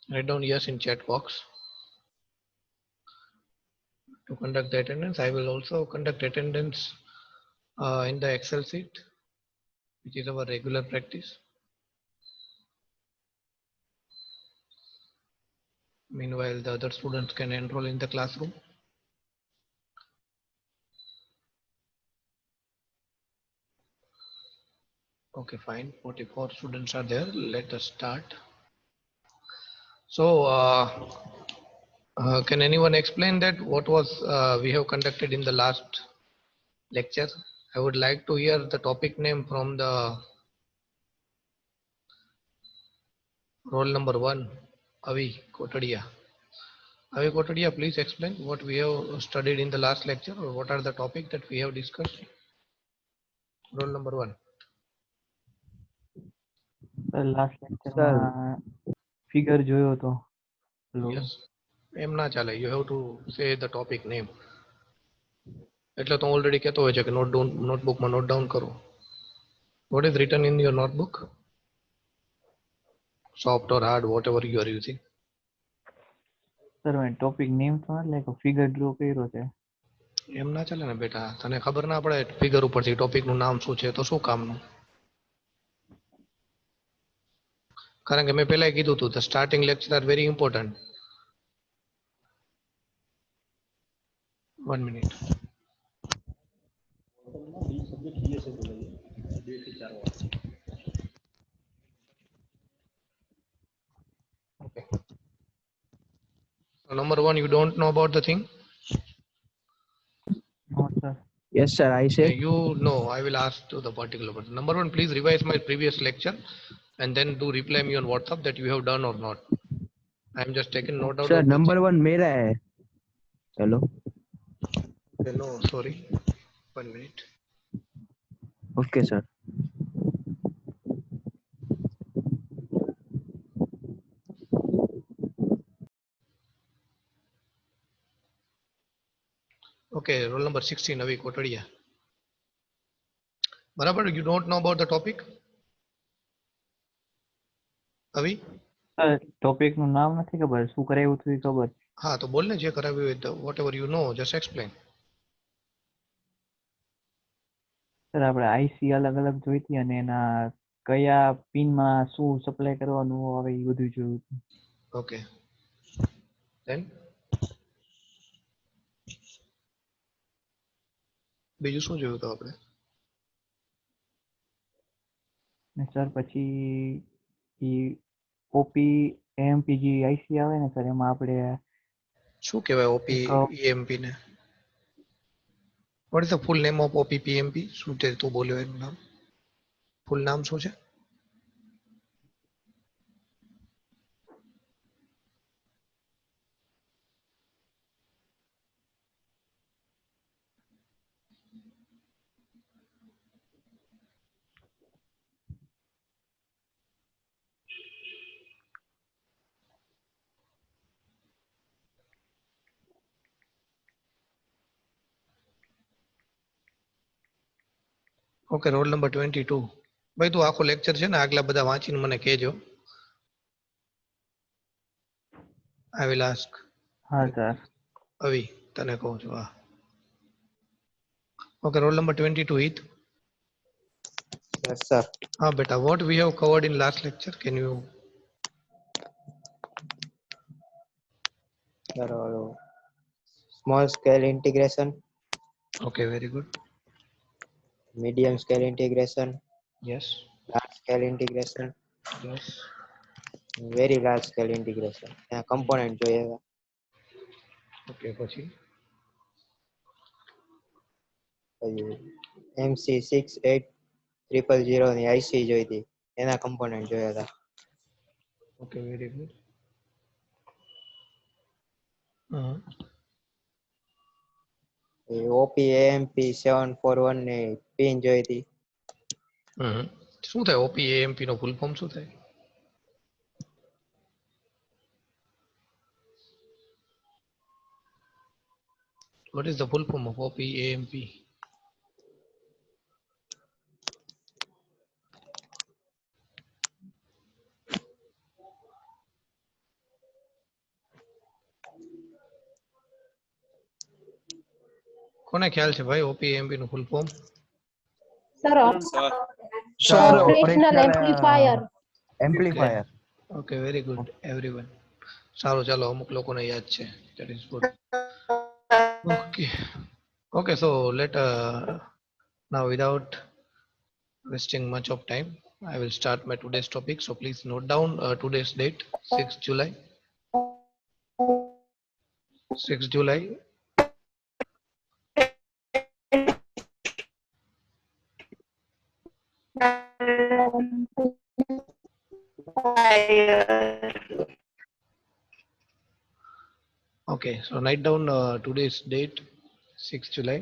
Write down yes in chat box. To conduct the attendance, I will also conduct attendance in the Excel sheet, which is our regular practice. Meanwhile, the other students can enroll in the classroom. Okay, fine. 44 students are there. Let us start. So, can anyone explain that what was we have conducted in the last lecture? I would like to hear the topic name from the roll number 1, Avi Kotadia. Avi Kotadia, please explain what we have studied in the last lecture, or what are the topics that we have discussed. Roll number 1. Last લેક્ચરમાં figure જોયો હતો. Yes. એમ ના ચાલે. You have to say the topic name. એટલે તો already કહેતો હોય છે કે નોટબુકમાં નોટ ડાઉન કરો. What is written in your notebook? Soft or hard, whatever you are using. Sir મેં ટોપિક નેમ તો એટલે ફિગર ડ્રો કર્યો છે. એમ ના ચાલે ને બેટા, તને ખબર ના પડે ફિગર ઉપરથી ટોપિક નું નામ શું છે તો શું કામનું? કારણ કે મેં પહેલા કીધું હતું, the starting lecture are very important. 1 minute. Okay. So number 1, you don't know about the thing? No, sir. Yes, sir. I say. You know, I will ask to the particular person. Number 1, please revise my previous lecture and then do reply me on WhatsApp that you have done or not. I am just taking note out Sir, of number 1 मेरा है. Hello. No, sorry. 1 minute. Okay, sir. Okay, roll number 16, Avi Kotadia. બરાબર, you don't know about the topic? Avi? Sir topic નું નામ નથી ખબર, શું કરાવ્યું હતું એ ખબર. હા તો બોલ ને, જે કરાવ્યું હોય, whatever you know, just explain. Sir આપણે આઈસી અલગ અલગ જોઈતી અને એના કયા પિનમાં શું સપ્લાય કરવાનું આવે એ બધું જોયું હતું. Okay. Then બીજું શું જોયું તો આપણે? ને સર પછી એ ઓપી એમપીજી આઈસી આવે ને સર, એમાં આપણે શું કહેવાય OP EMP ને? What is the full name of OP PMP? શું તે તું બોલ્યો એનું નામ? ફૂલ નામ શું છે? Okay, roll number 22. ભાઈ તું આખો લેક્ચર છે ને આગલા બધા વાંચીને મને કહેજો. I will ask. હા સર. અવી તને કહું છું. હા. Okay, roll number 22, Heath. Yes, sir. Beta, what we have covered in last lecture, can you? Small scale integration, Okay, very good. medium scale integration, Yes. large scale integration, Yes. very large scale integration. Component જોયેલા. Okay, પછી MC68000 ની IC જોઈતી, એના component જોયા હતા. Okay, very good. OP AMP 741 ની pin જોઈતી. શું થાય OP AMP નો ફૂલ ફોર્મ શું થાય? What is the full form of OP AMP? કોને ખ્યાલ છે ભાઈ OPAMP નું full form? Sir, Sir, operational amplifier. amplifier. Okay, very good everyone. સારું ચાલો, અમુક લોકોને યાદ છે. That is good. Okay, so let now without wasting much of time, I will start my today's topic. So please note down today's date, 6th July. 6th July. Okay, so write down today's date, 6th July.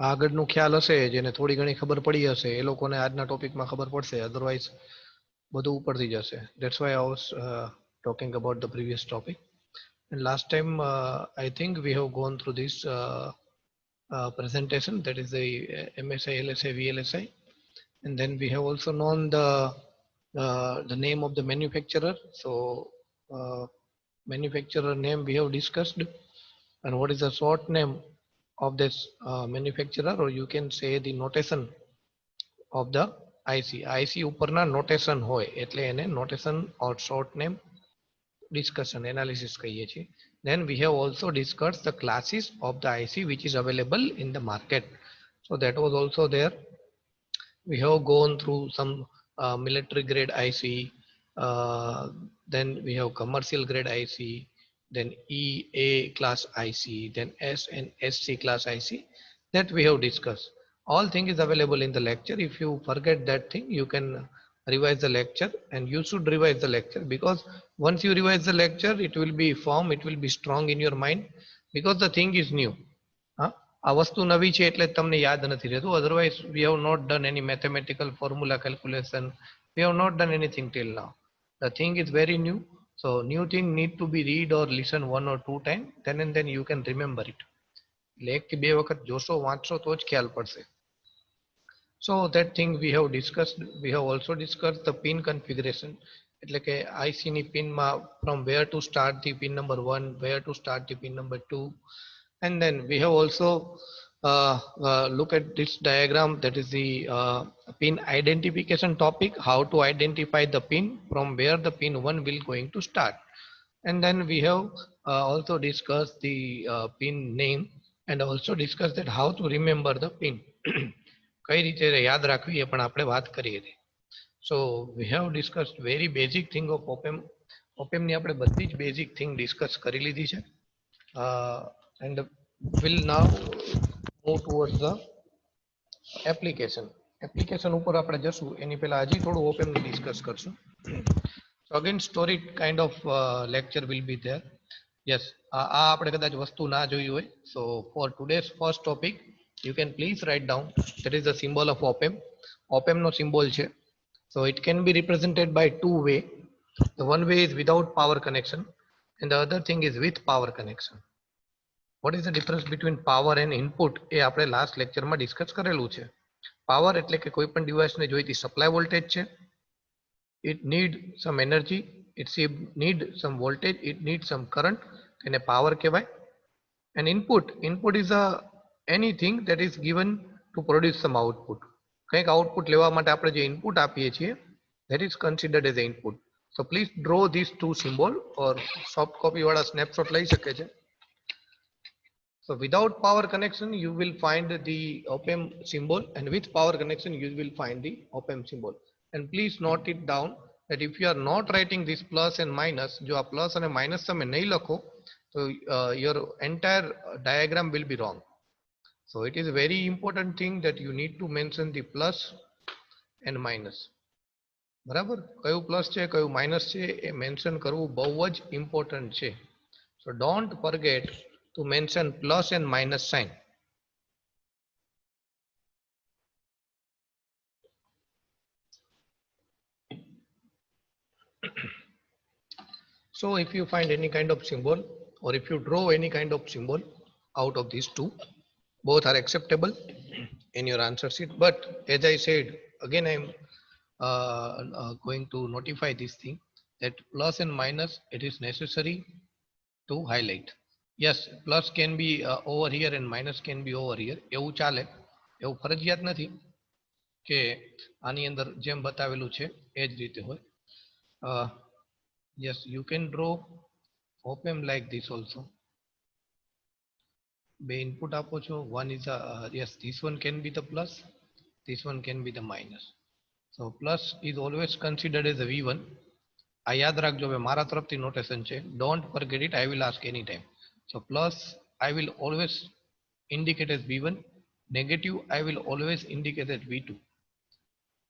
આગળનું ખ્યાલ હશે, જેને થોડી ઘણી ખબર પડી હશે એ લોકોને આજના ટોપિકમાં ખબર પડશે, અધરવાઇઝ બધું ઉપરથી જશે. That's why I was talking about the previous topic. And last time I think we have gone through this presentation, that is the MSI, LSI, VLSI, and then we have also known the name of the manufacturer. So manufacturer name we have discussed, and what is the short name of this manufacturer, or you can say the notation of the IC. IC ઉપરના notation હોય એટલે એને notation or short name discussion analysis કહીએ છીએ. Then we have also discussed the classes of the IC which is available in the market. So that was also there. We have gone through some military grade IC, then we have commercial grade IC, then EA class IC, then S and SC class IC, that we have discussed. All thing is available in the lecture. If you forget that thing, you can revise the lecture, and you should revise the lecture, because once you revise the lecture, it will be firm, it will be strong in your mind, because the thing is new. આ વસ્તુ નવી છે એટલે તમને યાદ નથી રહેતું. Otherwise we have not done any mathematical formula calculation, we have not done anything till now. The thing is very new, so new thing need to be read or listen one or two time, then and then you can remember it. એટલે એક થી બે વખત જોશો વાંચશો તો જ ખ્યાલ પડશે. So that thing we have discussed. We have also discussed the pin configuration, એટલે કે IC ની pin માં from where to start the pin number 1, where to start the pin number 2. And then we have also look at this diagram, that is the pin identification topic, how to identify the pin from where the pin 1 will going to start. And then we have also discussed the pin name, and also discussed that how to remember the pin. કઈ રીતે યાદ રાખવી એ પણ આપણે વાત કરી હતી. So we have discussed very basic thing of OPAM. OPAM ની આપણે બધી જ basic thing discuss કરી લીધી છે. And will now move towards the application. Application ઉપર આપણે જશું એની પહેલા હજી થોડું OPAM ને discuss કરશું. So again story kind of lecture will be there. Yes, આ આપણે કદાચ વસ્તુ ના જોઈ હોય. So for today's first topic, you can please write down, that is the symbol of OPAM. OPAM no symbol છે. So it can be represented by two way. The one way is without power connection, and the other thing is with power connection. What is the difference between power and input? એ આપણે last લેક્ચરમાં discuss કરેલું છે. Power એટલે કે કોઈ પણ ડિવાઇસને જોઈતી સપ્લાય વોલ્ટેજ છે. It need some energy, it need some voltage, it need some current, એને પાવર કહેવાય. And input is anything that is given to produce some output. કંઈક આઉટપુટ લેવા માટે આપણે જે ઇનપુટ આપીએ છીએ, that is considered as an input. So please draw these two symbol, or soft copy વાળા snapshot લઈ શકે છે. So without power connection, you will find the OPAM symbol, and with power connection, you will find the OPAM symbol. And please note it down that if you are not writing this plus and minus, જો આ plus અને minus તમે નહીં લખો, so your entire diagram will be wrong. So it is a very important thing that you need to mention the plus and minus. બરાબર? કયું plus છે કયું minus છે એ mention કરવું બહુ જ important છે. So don't forget to mention plus and minus sign. So if you find any kind of symbol, or if you draw any kind of symbol out of these two, both are acceptable in your answer sheet. But as I said, again I am going to notify this thing, that plus and minus, it is necessary to highlight. Yes plus can be over here and minus can be over here, એવું ચાલે, એવું ફરજિયાત નથી કે આની અંદર જેમ બતાવેલું છે એ જ રીતે હોય. Yes you can draw opamp like this also. બે ઇનપુટ આપો છો, one is yes this one can be the plus, this one can be the minus. So plus is always considered as a V1. આ યાદ રાખજો, હવે મારા તરફથી notation છે, don't forget it, I will ask any time. So plus I will always indicate as V1, negative I will always indicate as V2.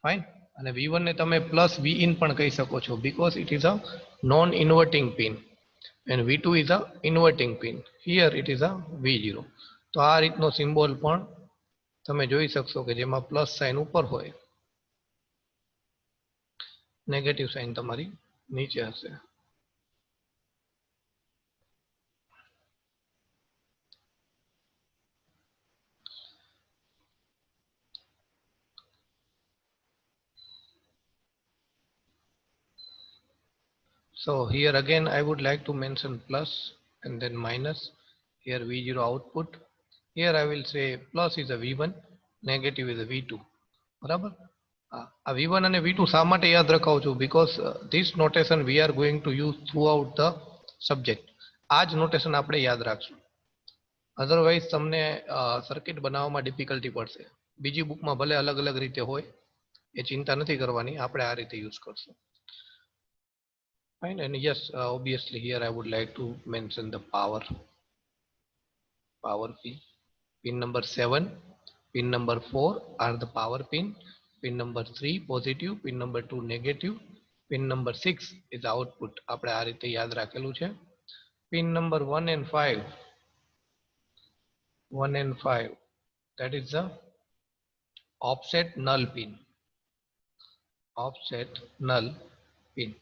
Fine. અને V1 ને તમે પ્લસ Vin પણ કહી શકો છો, because it is a non inverting pin and V2 is a inverting pin. Here it is a V0. તો આ રીતનો સિમ્બોલ પણ તમે જોઈ શકશો કે જેમાં પ્લસ સાઇન ઉપર હોય, નેગેટિવ સાઇન તમારી નીચે હશે. So here again I would like to mention plus and then minus. Here V0 output. Here I will say plus is a V1, negative is a V2. બરાબર. આ V1 અને V2 શા માટે યાદ રખાવું છું? Because this notation we are going to use throughout the subject. આ જ notation આપણે યાદ રાખશું. અધરવાઇઝ તમને સર્કિટ બનાવવામાં ડિફિકલ્ટી પડશે. બીજી બુકમાં ભલે અલગ અલગ રીતે હોય, એ ચિંતા નથી કરવાની, આપણે આ રીતે યુઝ કરશું. Fine. And yes, obviously here I would like to mention the power pin. Pin number 7, pin number 4 are the power pin. Pin number 3 positive, pin number 2 negative, pin number 6 is output. આપણે આ રીતે યાદ રાખેલું છે. Pin number 1 and 5, that is the offset null pin. Offset null pin.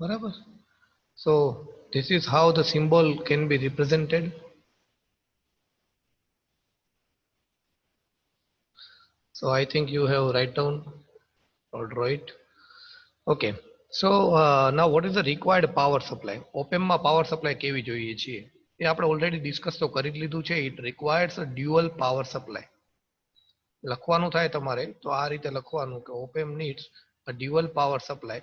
બરાબર. So this is how the symbol can be represented. So I think you have write down or draw it. Okay. So now what is the required power supply? OPAM માં power supply કેવી જોઈએ છીએ એ આપણે already discuss તો કરી જ લીધું છે. It requires a dual power supply. લખવાનું થાય તમારે તો આ રીતે લખવાનું કે OPAM needs a dual power supply.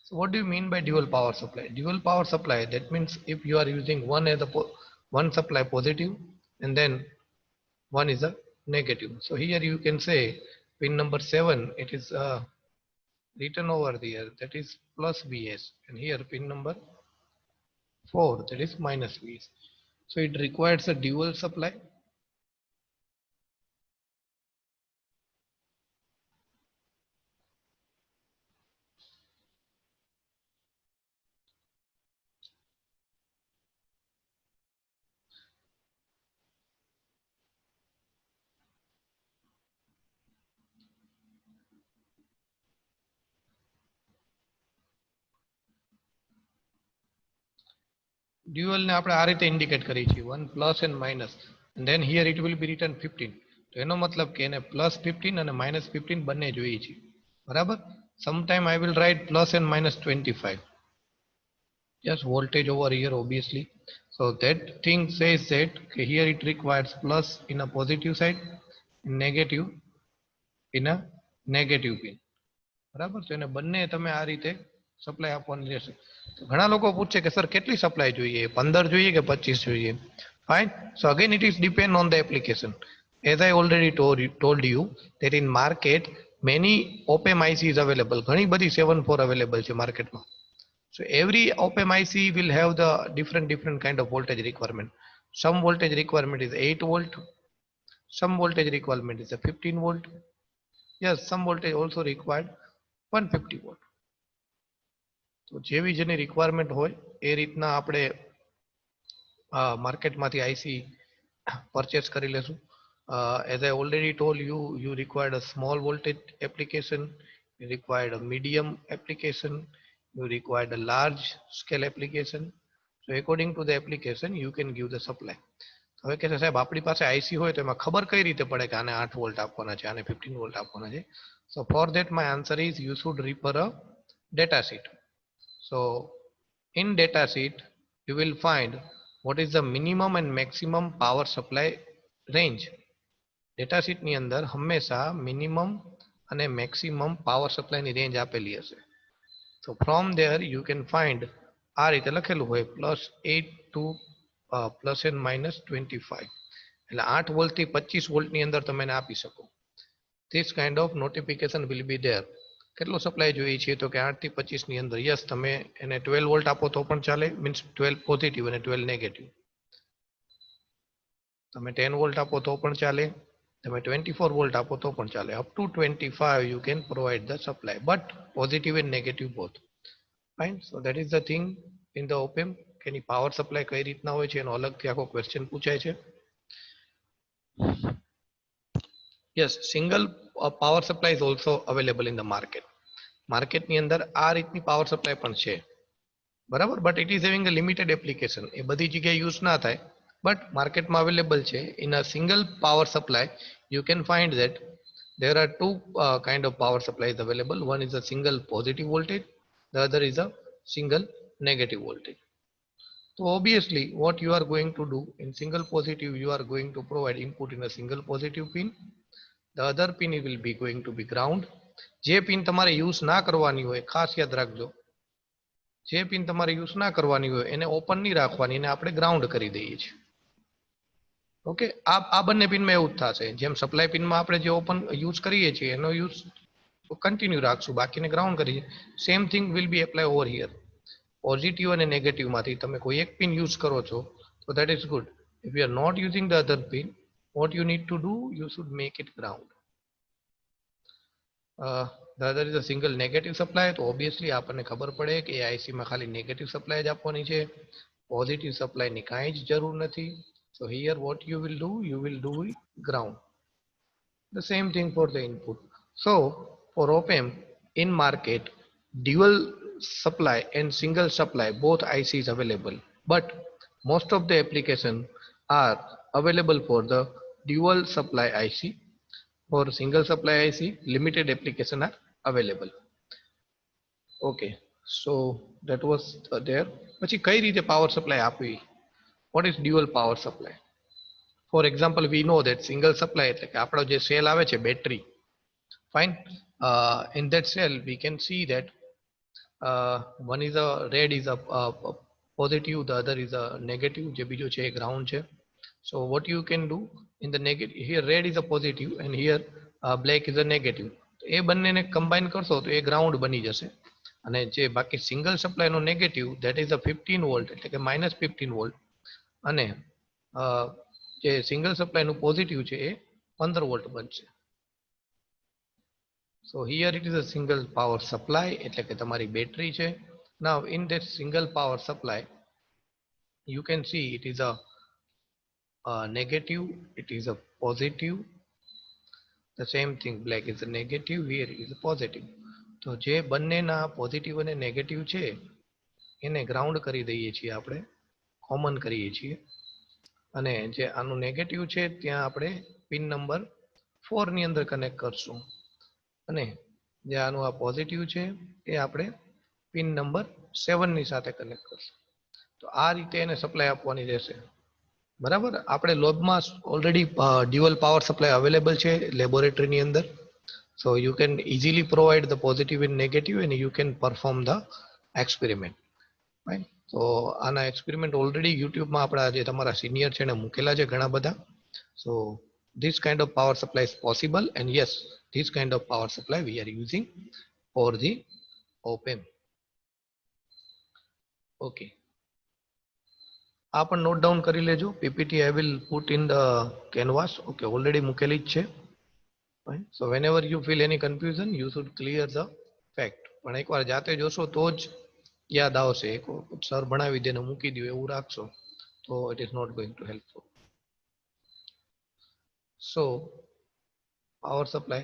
So what do you mean by dual power supply? Dual power supply, that means if you are using one supply positive and then one is a negative. So here you can say pin number 7, it is written over there, that is plus Vs, and here pin number 4, that is minus Vs. So it requires a dual supply. Dual ને આપણે આ રીતે indicate કરી છે, 1 plus and minus, and then here it will be written 15. તો એનો મતલબ કે એને પ્લસ 15 અને માઇનસ 15 બંને જોઈએ છે. બરાબર. sometime I will write plus and minus 25. Yes, voltage over here obviously. So that thing says that here it requires plus in a positive side and negative in a negative pin. બરાબર. તો એને બંને તમે આ રીતે supply આપવાની રહેશે. ઘણા લોકો પૂછે કે સર કેટલી સપ્લાય જોઈએ, 15 જોઈએ કે 25 જોઈએ? Fine. So again it is depend on the application. As I already told you that in market many OPAM IC is available. ઘણી બધી 7-4 available છે માર્કેટમાં. So every OPAM IC will have the different kind of voltage requirement. Some voltage requirement is 8 volt. Some voltage requirement is a 15 volt. Yes, some voltage also required 150 volt. તો જેવી જેની requirement હોય એ રીતના આપણે માર્કેટમાંથી IC purchase કરી લેશું. As I already told you, you required a small voltage application, you required a medium application, you required a large scale application. So according to the application you can give the supply. હવે કે સાહેબ આપણી પાસે IC હોય તો એમાં ખબર કઈ રીતે પડે કે આને 8 વોલ્ટ આપવાના છે, આને 15 વોલ્ટ આપવાના છે? So for that my answer is you should refer a data sheet. So in data sheet you will find what is the minimum and maximum power supply range. Data શીટની અંદર હંમેશા minimum અને maximum power સપ્લાયની range આપેલી હશે. So from there you can find આ રીતે લખેલું હોય +8 to ±25, એટલે 8 વોલ્ટથી 25 વોલ્ટની અંદર તમે એને આપી શકો. This kind of notification will be there. કેટલો સપ્લાય જોઈએ છે તો કે 8 થી 25 ની અંદર. યસ, તમે એને 12 વોલ્ટ આપો તો પણ ચાલે, મીન્સ 12 પોઝિટિવ અને 12 નેગેટિવ. તમે 10 વોલ્ટ આપો તો પણ ચાલે, તમે 24 વોલ્ટ આપો તો પણ ચાલે. Up to 25 you can provide the supply, but positive and negative both. Fine. So that is the thing in the op-amp. કે એની પાવર સપ્લાય કઈ રીતના હોય છે એનો અલગથી આખો ક્વેશ્ચન પૂછાય છે. Yes, single power supply is also available in the market. માર્કેટની અંદર આ રીતની પાવર સપ્લાય પણ છે, બરાબર, but it is having a limited application. એ બધી જગ્યાએ યુઝ ના થાય, બટ માર્કેટમાં અવેલેબલ છે. In a single power supply you can find that there are two kind of power supplies available. One is a single positive voltage, the other is a single negative voltage. So obviously what you are going to do in single positive, you are going to provide input in a single positive pin. The other pin will be going to be ground. જે pin તમારે use ના કરવાની હોય, ખાસ યાદ રાખજો, જે pin તમારે યુઝ ના કરવાની હોય એને ઓપન નહીં રાખવાની, એને આપણે ગ્રાઉન્ડ કરી દઈએ છીએ. ઓકે, આ બંને પિનમાં એવું જ થશે. જેમ સપ્લાય પિનમાં આપણે જે ઓપન યુઝ કરીએ છીએ એનો યુઝ કન્ટિન્યુ રાખશું, બાકીને ગ્રાઉન્ડ કરીએ. Same thing will be apply over here. Positive અને નેગેટિવમાંથી તમે કોઈ એક પિન યુઝ કરો છો તો that is good. If you are not using the other pin, what you need to do, you should make it ground. The other is a single negative supply. તો obviously આપણને ખબર પડે કે એ આઈસીમાં ખાલી negative supply જ આપવાની છે, positive સપ્લાયની કાંઈ જ જરૂર નથી. So here what you will do, you will do ground. The same thing for the input. So for op-amp in market, dual supply and single supply both ICs available, but most of the application are available for the dual supply IC. For single supply IC, limited application are available. Okay, so that was there. પછી કઈ રીતે power supply આપવી? What is dual power supply? For example, we know that single supply એટલે કે આપણો જે cell આવે છે battery, fine, in that cell we can see that one is a red is a positive, the other is a negative, જે બીજો છે એ ground છે. So what you can do in the negative, here red is a positive and here black is a negative. એ બંનેને combine કરશો તો એ ground બની જશે. અને જે બાકી સિંગલ સપ્લાયનો negative, that is a 15 volt એટલે કે -15 વોલ્ટ, અને જે સિંગલ સપ્લાયનું પોઝિટિવ છે એ 15 વોલ્ટ બનશે. સો here it is a single power supply એટલે કે તમારી બેટરી છે. નાવ in that single power supply you can see it is a negative, it is a positive, the same thing, black is a negative, here is a positive. તો જે બંનેના positive અને negative છે એને ગ્રાઉન્ડ કરી દઈએ છીએ આપણે, કોમન કરીએ છીએ. અને જે આનું નેગેટિવ છે ત્યાં આપણે પિન નંબર 4 ની અંદર કનેક્ટ કરશું, અને જે આનું આ પોઝિટિવ છે એ આપણે પિન નંબર 7 ની સાથે કનેક્ટ કરશું. તો આ રીતે એને સપ્લાય આપવાની રહેશે, બરાબર. આપણે લેબમાં already dual power supply available છે લેબોરેટરીની અંદર. So you can easily provide the positive and negative and you can perform the experiment. Right? So આના એક્સપેરિમેન્ટ ઓલરેડી યુટ્યુબમાં આપણા જે તમારા સિનિયર છે એને મૂકેલા છે ઘણા બધા. So this kind of power supply is possible, and yes, this kind of power supply we are using for the op-amp. Okay. આ પણ નોટ ડાઉન કરી લેજો. PPT I will put in the canvas. Okay, already મૂકેલી જ છે. Fine. So whenever you feel any confusion, you should clear the fact. પણ એકવાર જાતે જોશો તો જ યાદ આવશે. એક સર ભણાવી દે ને મૂકી દો એવું રાખશો તો it is not going to helpful. So power supply,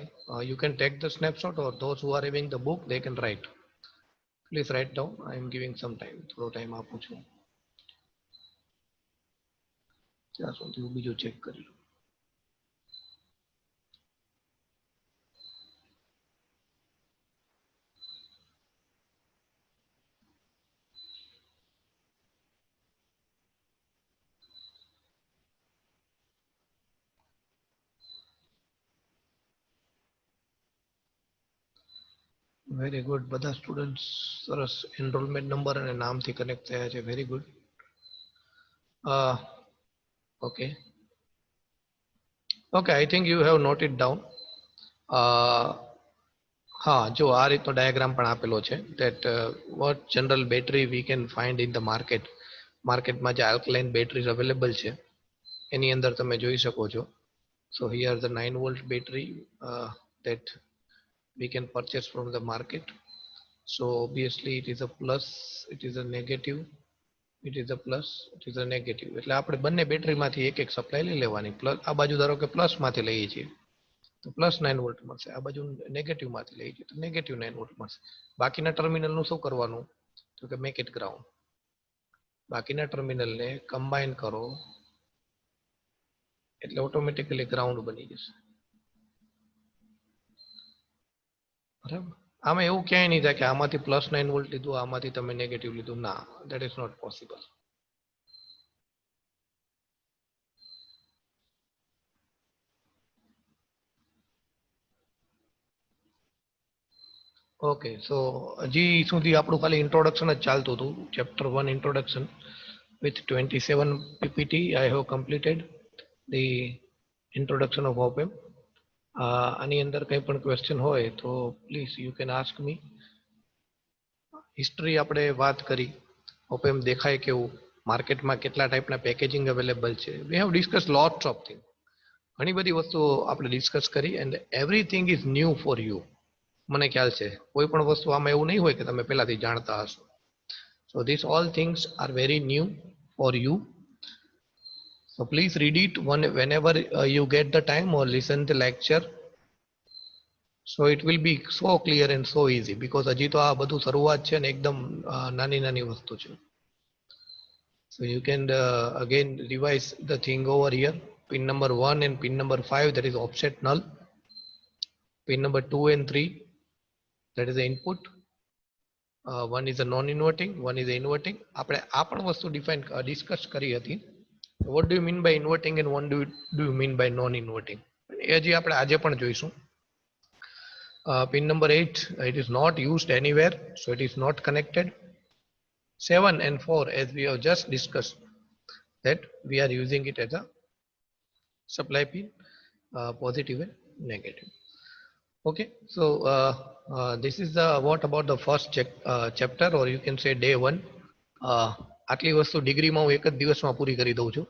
you can take the snapshot, or those who are having the book they can write. Please write down. I am giving some time. થોડો time આપું છું ત્યાં સુધી હું બીજું check કરી લઉં. Very good. બધા સ્ટુડન્ટ્સ સરસ એનરોલમેન્ટ નંબર અને નામથી કનેક્ટ થયા છે. Very good. Okay okay, I think you have note it down. હા, જો આ રીતનો ડાયાગ્રામ પણ આપેલો છે that what general battery we can find in the market. માર્કેટમાં જે આલ્કલાઇન બેટરીઝ અવેલેબલ છે એની અંદર તમે જોઈ શકો છો. So here the 9 volt battery that we can purchase from the market. So obviously it is a plus, it is a negative, it is a plus, it is a negative. એટલે આપણે બંને બેટરીમાંથી એક એક સપ્લાય લઈ લેવાની. Plus આ બાજુ ધારો કે પ્લસ માંથી લઈએ છીએ તો પ્લસ 9 વોલ્ટ મળશે, આ બાજુ નેગેટિવ માંથી લઈએ છીએ તો નેગેટિવ 9 વોલ્ટ મળશે. બાકીના ટર્મિનલનું શું કરવાનું તો કે મેક ઇટ ગ્રાઉન્ડ. બાકીના ટર્મિનલને કમ્બાઈન કરો એટલે ઓટોમેટિકલી ગ્રાઉન્ડ બની જશે. બરાબર. આમાં એવું ક્યાંય નહીં થાય કે આમાંથી પ્લસ 9 વોલ્ટ લીધું આમાંથી તમે નેગેટિવ લીધું. ના, that is not possible. Okay, so હજી સુધી આપણું ખાલી ઇન્ટ્રોડક્શન જ ચાલતું હતું. Chapter 1 introduction with 27 ppt I have completed the introduction of OPAM. આની અંદર કંઈ પણ ક્વેશ્ચન હોય તો please you can ask me. History આપણે વાત કરી, ઓપેમ દેખાય કેવું, માર્કેટમાં કેટલા ટાઈપના પેકેજિંગ અવેલેબલ છે. We have discuss lots of thing. ઘણી બધી વસ્તુઓ આપણે ડિસ્કસ કરી and everything is new for you. મને ખ્યાલ છે કોઈ પણ વસ્તુ આમાં એવું નહીં હોય કે તમે પહેલાથી જાણતા હશો. So this all things are very new for you. So please read it whenever you get the time or listen the lecture. So it will be so clear and so easy because હજી તો આ બધું શરૂઆત છે ને એકદમ નાની નાની વસ્તુ છે. So you can again revise the thing over here. Pin number 1 and pin number 5 that is offset null. Pin number 2 and 3 that is the input. One is a non-inverting, one is a inverting. આપણે આ પણ વસ્તુ discuss કરી હતી. What do you mean by inverting and what do you mean by non-inverting? એ હજી આપણે આજે પણ જોઈશું. Pin number 8, it is not used anywhere, so it is not connected. 7 and 4, as we have just discussed, that we are using it as a supply pin, positive and negative. Okay, so this is the what about the first chapter, or you can say day 1. આટલી વસ્તુ ડિગ્રીમાં હું એક જ દિવસમાં પૂરી કરી દઉં છું.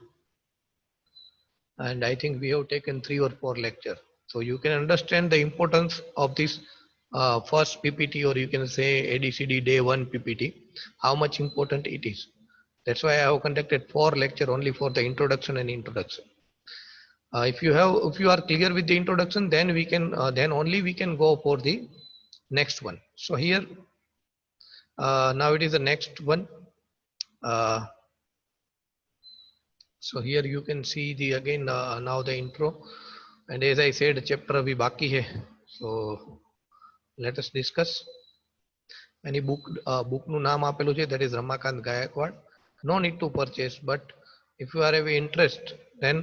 And I think we have taken 3 or 4 lecture. So you can understand the importance of this first PPT, or you can say ADCD day 1 PPT, how much important it is. That's why I have conducted 4 lecture only for the introduction and introduction. If you are clear with the introduction, then we can then only we can go for the next one. So here now it is the next one. So here you can see the again now the intro, and as I said chapter abhi baki hai, so let us discuss. Any book nu naam apelu છે, that is Ramakant Gaikwad. No need to purchase, but if you are having interest, then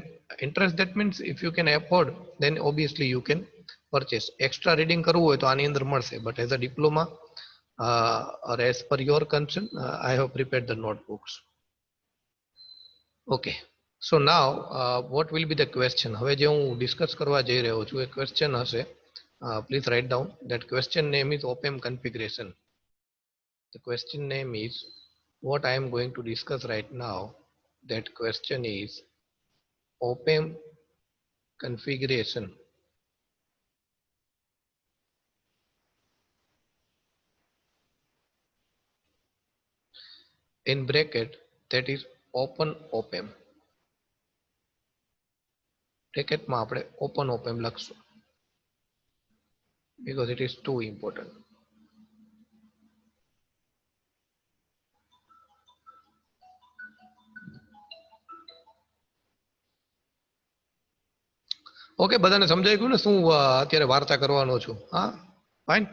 interest, that means if you can afford, then obviously you can purchase. Extra reading કરવું હોય તો આની અંદર મળશે, but as a diploma or as per your concern, I have prepared the notebooks. Okay, so now what will be the question? હવે જે હું discuss કરવા જઈ રહ્યો છું એ ક્વેશ્ચન હશે. Please write down. That question name is OPAM configuration. The question name is what I am going to discuss right now. That question is OPAM configuration. In bracket, that is open OPAM. બ્રેકેટમાં આપણે open ઓપેમ લખશું because it is too important. Okay, બધાને સમજાઈ ગયું ને શું અત્યારે વાર્તા કરવાનો છું? હા, ફાઇન.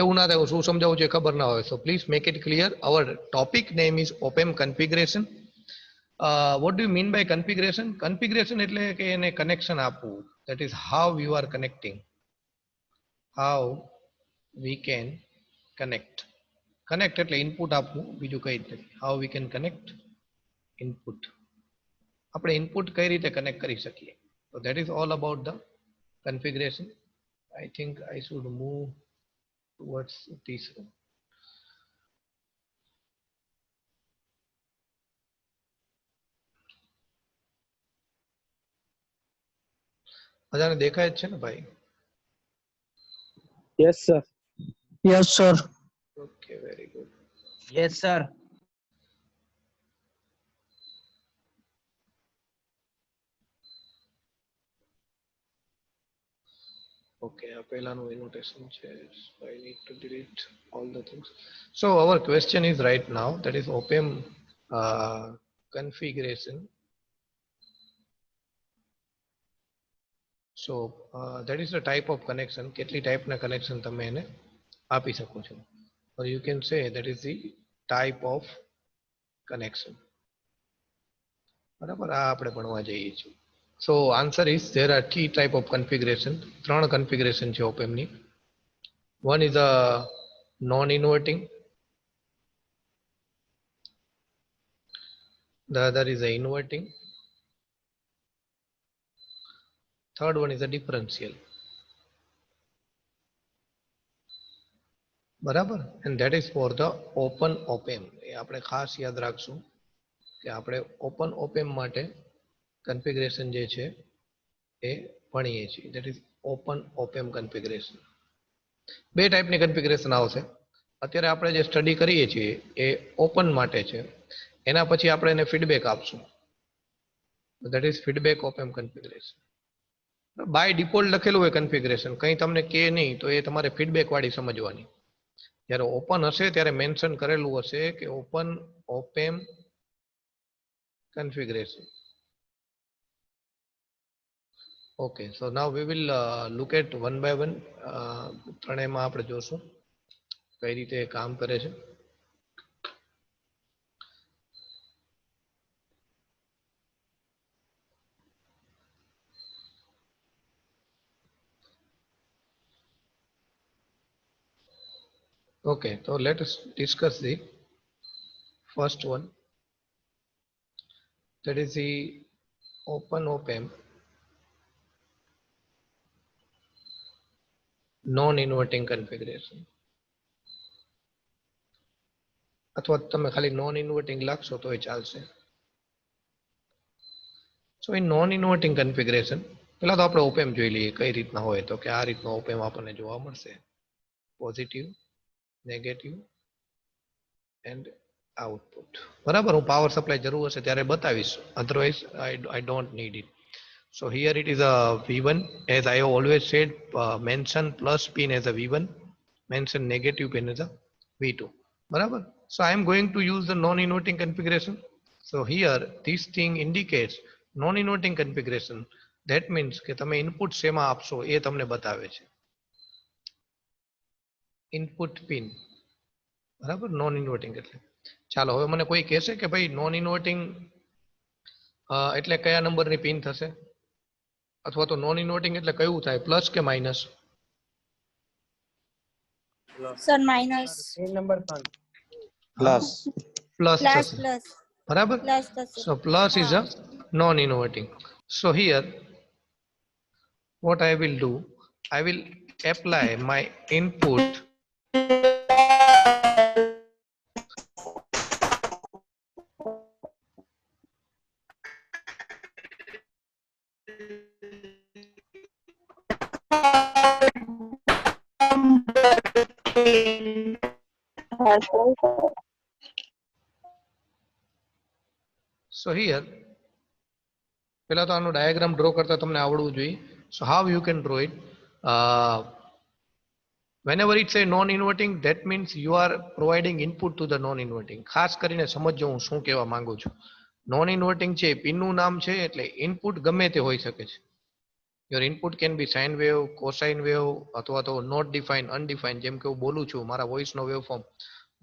એવું ના થાય શું સમજાવું છે ખબર ના હોય, so please make it clear. Our topic name is OPAM configuration. What do you mean by configuration? Configuration એટલે કે એને કનેક્શન આપવું. That is how you are connecting. How we can connect. Connect એટલે ઇનપુટ આપવું, બીજું કઈ જ નથી. How we can connect input. આપણે ઇનપુટ કઈ રીતે કનેક્ટ કરી શકીએ. So that is all about the configuration. I think I should move towards this room. બધાને દેખાય જ છે ને ભાઈ? Yes, sir. Yes, sir. Okay, very good. Yes, sir. Okay, આ પહેલાનું annotation છે. So I need to delete all the things. So our question is right now, that is OPM configuration. So that is the type of connection. કેટલી ટાઈપના connection તમે એને આપી શકો છો. Or you can say that is the type of connection. બરાબર, આ આપણે ભણવા જઈએ છીએ. So answer is there are three type of configuration. ત્રણ configuration છે OPM ની. One is a non-inverting. The other is a inverting. Third one is a differential. બરાબર, and that is for the open OPM. એ આપણે ખાસ યાદ રાખશું કે આપણે ઓપન OPM માટે કન્ફિગરેશન જે છે એ ભણીએ છીએ. That is open OPM configuration. બે ટાઈપની કન્ફિગરેશન આવશે. અત્યારે આપણે જે સ્ટડી કરીએ છીએ એ ઓપન માટે છે. એના પછી આપણે એને ફીડબેક આપશું. That is feedback OPM configuration. By default લખેલું હોય કન્ફિગરેશન, કંઈ તમને કે નહીં તો એ તમારે ફીડબેક વાળી સમજવાની. જ્યારે ઓપન હશે ત્યારે મેન્શન કરેલું હશે કે open OPM configuration. Okay, so now we will look at one by one. ત્રણેયમાં આપણે જોશું કઈ રીતે કામ કરે છે. Okay, so let us discuss the first one. That is the open OPM non-inverting configuration. અથવા તમે ખાલી નોન ઇન્વર્ટિંગ લાગશો તો એ ચાલશે. સો એ નોન ઇન્વર્ટિંગ કન્ફિગરેશન પહેલા તો આપણે ઓપેમ જોઈ લઈએ કઈ રીતના હોય. તો કે આ રીતનો ઓપેમ આપણને જોવા મળશે. Positive, negative and output. બરાબર, હું પાવર સપ્લાય જરૂર હશે ત્યારે બતાવીશ, otherwise I don't need it. So here it is a V1, as I have always said, mention plus pin as a V1, mention negative pin as a V2. Barabar. So I am going to use the non-inverting configuration. So here this thing indicates non-inverting configuration. That means કે તમે input શેમાં આપશો એ તમને બતાવે છે. Input pin. બરાબર, non inverting એટલે. ચાલો હવે મને કોઈ કહેશે કે ભાઈ નોન ઇન્વર્ટિંગ એટલે કયા નંબરની પિન થશે, અથવા તો નોન ઇન્વર્ટિંગ એટલે કયું થાય, પ્લસ કે minus? Sir, minus. Plus plus Plus, થશે. plus. બરાબર. Plus the sir. So plus is a non-inverting. So here what I will do, I will apply my input so here પહેલા તો આનો diagram draw કરતા તમને આવડવું જોઈએ. So how you can draw it, whenever it's a non-inverting, that means you are providing input to the non-inverting. ખાસ કરીને સમજો હું શું કહેવા માંગુ છું. નોન ઇન્વર્ટિંગ છે, પિનનું નામ છે, એટલે ઇનપુટ ગમે તે હોઈ શકે છે. Your input can be sine wave, cosine wave, અથવા તો નોટ ડિફાઇન, અનડિફાઇન, જેમ કે હું બોલું છું મારા વોઇસનો waveform,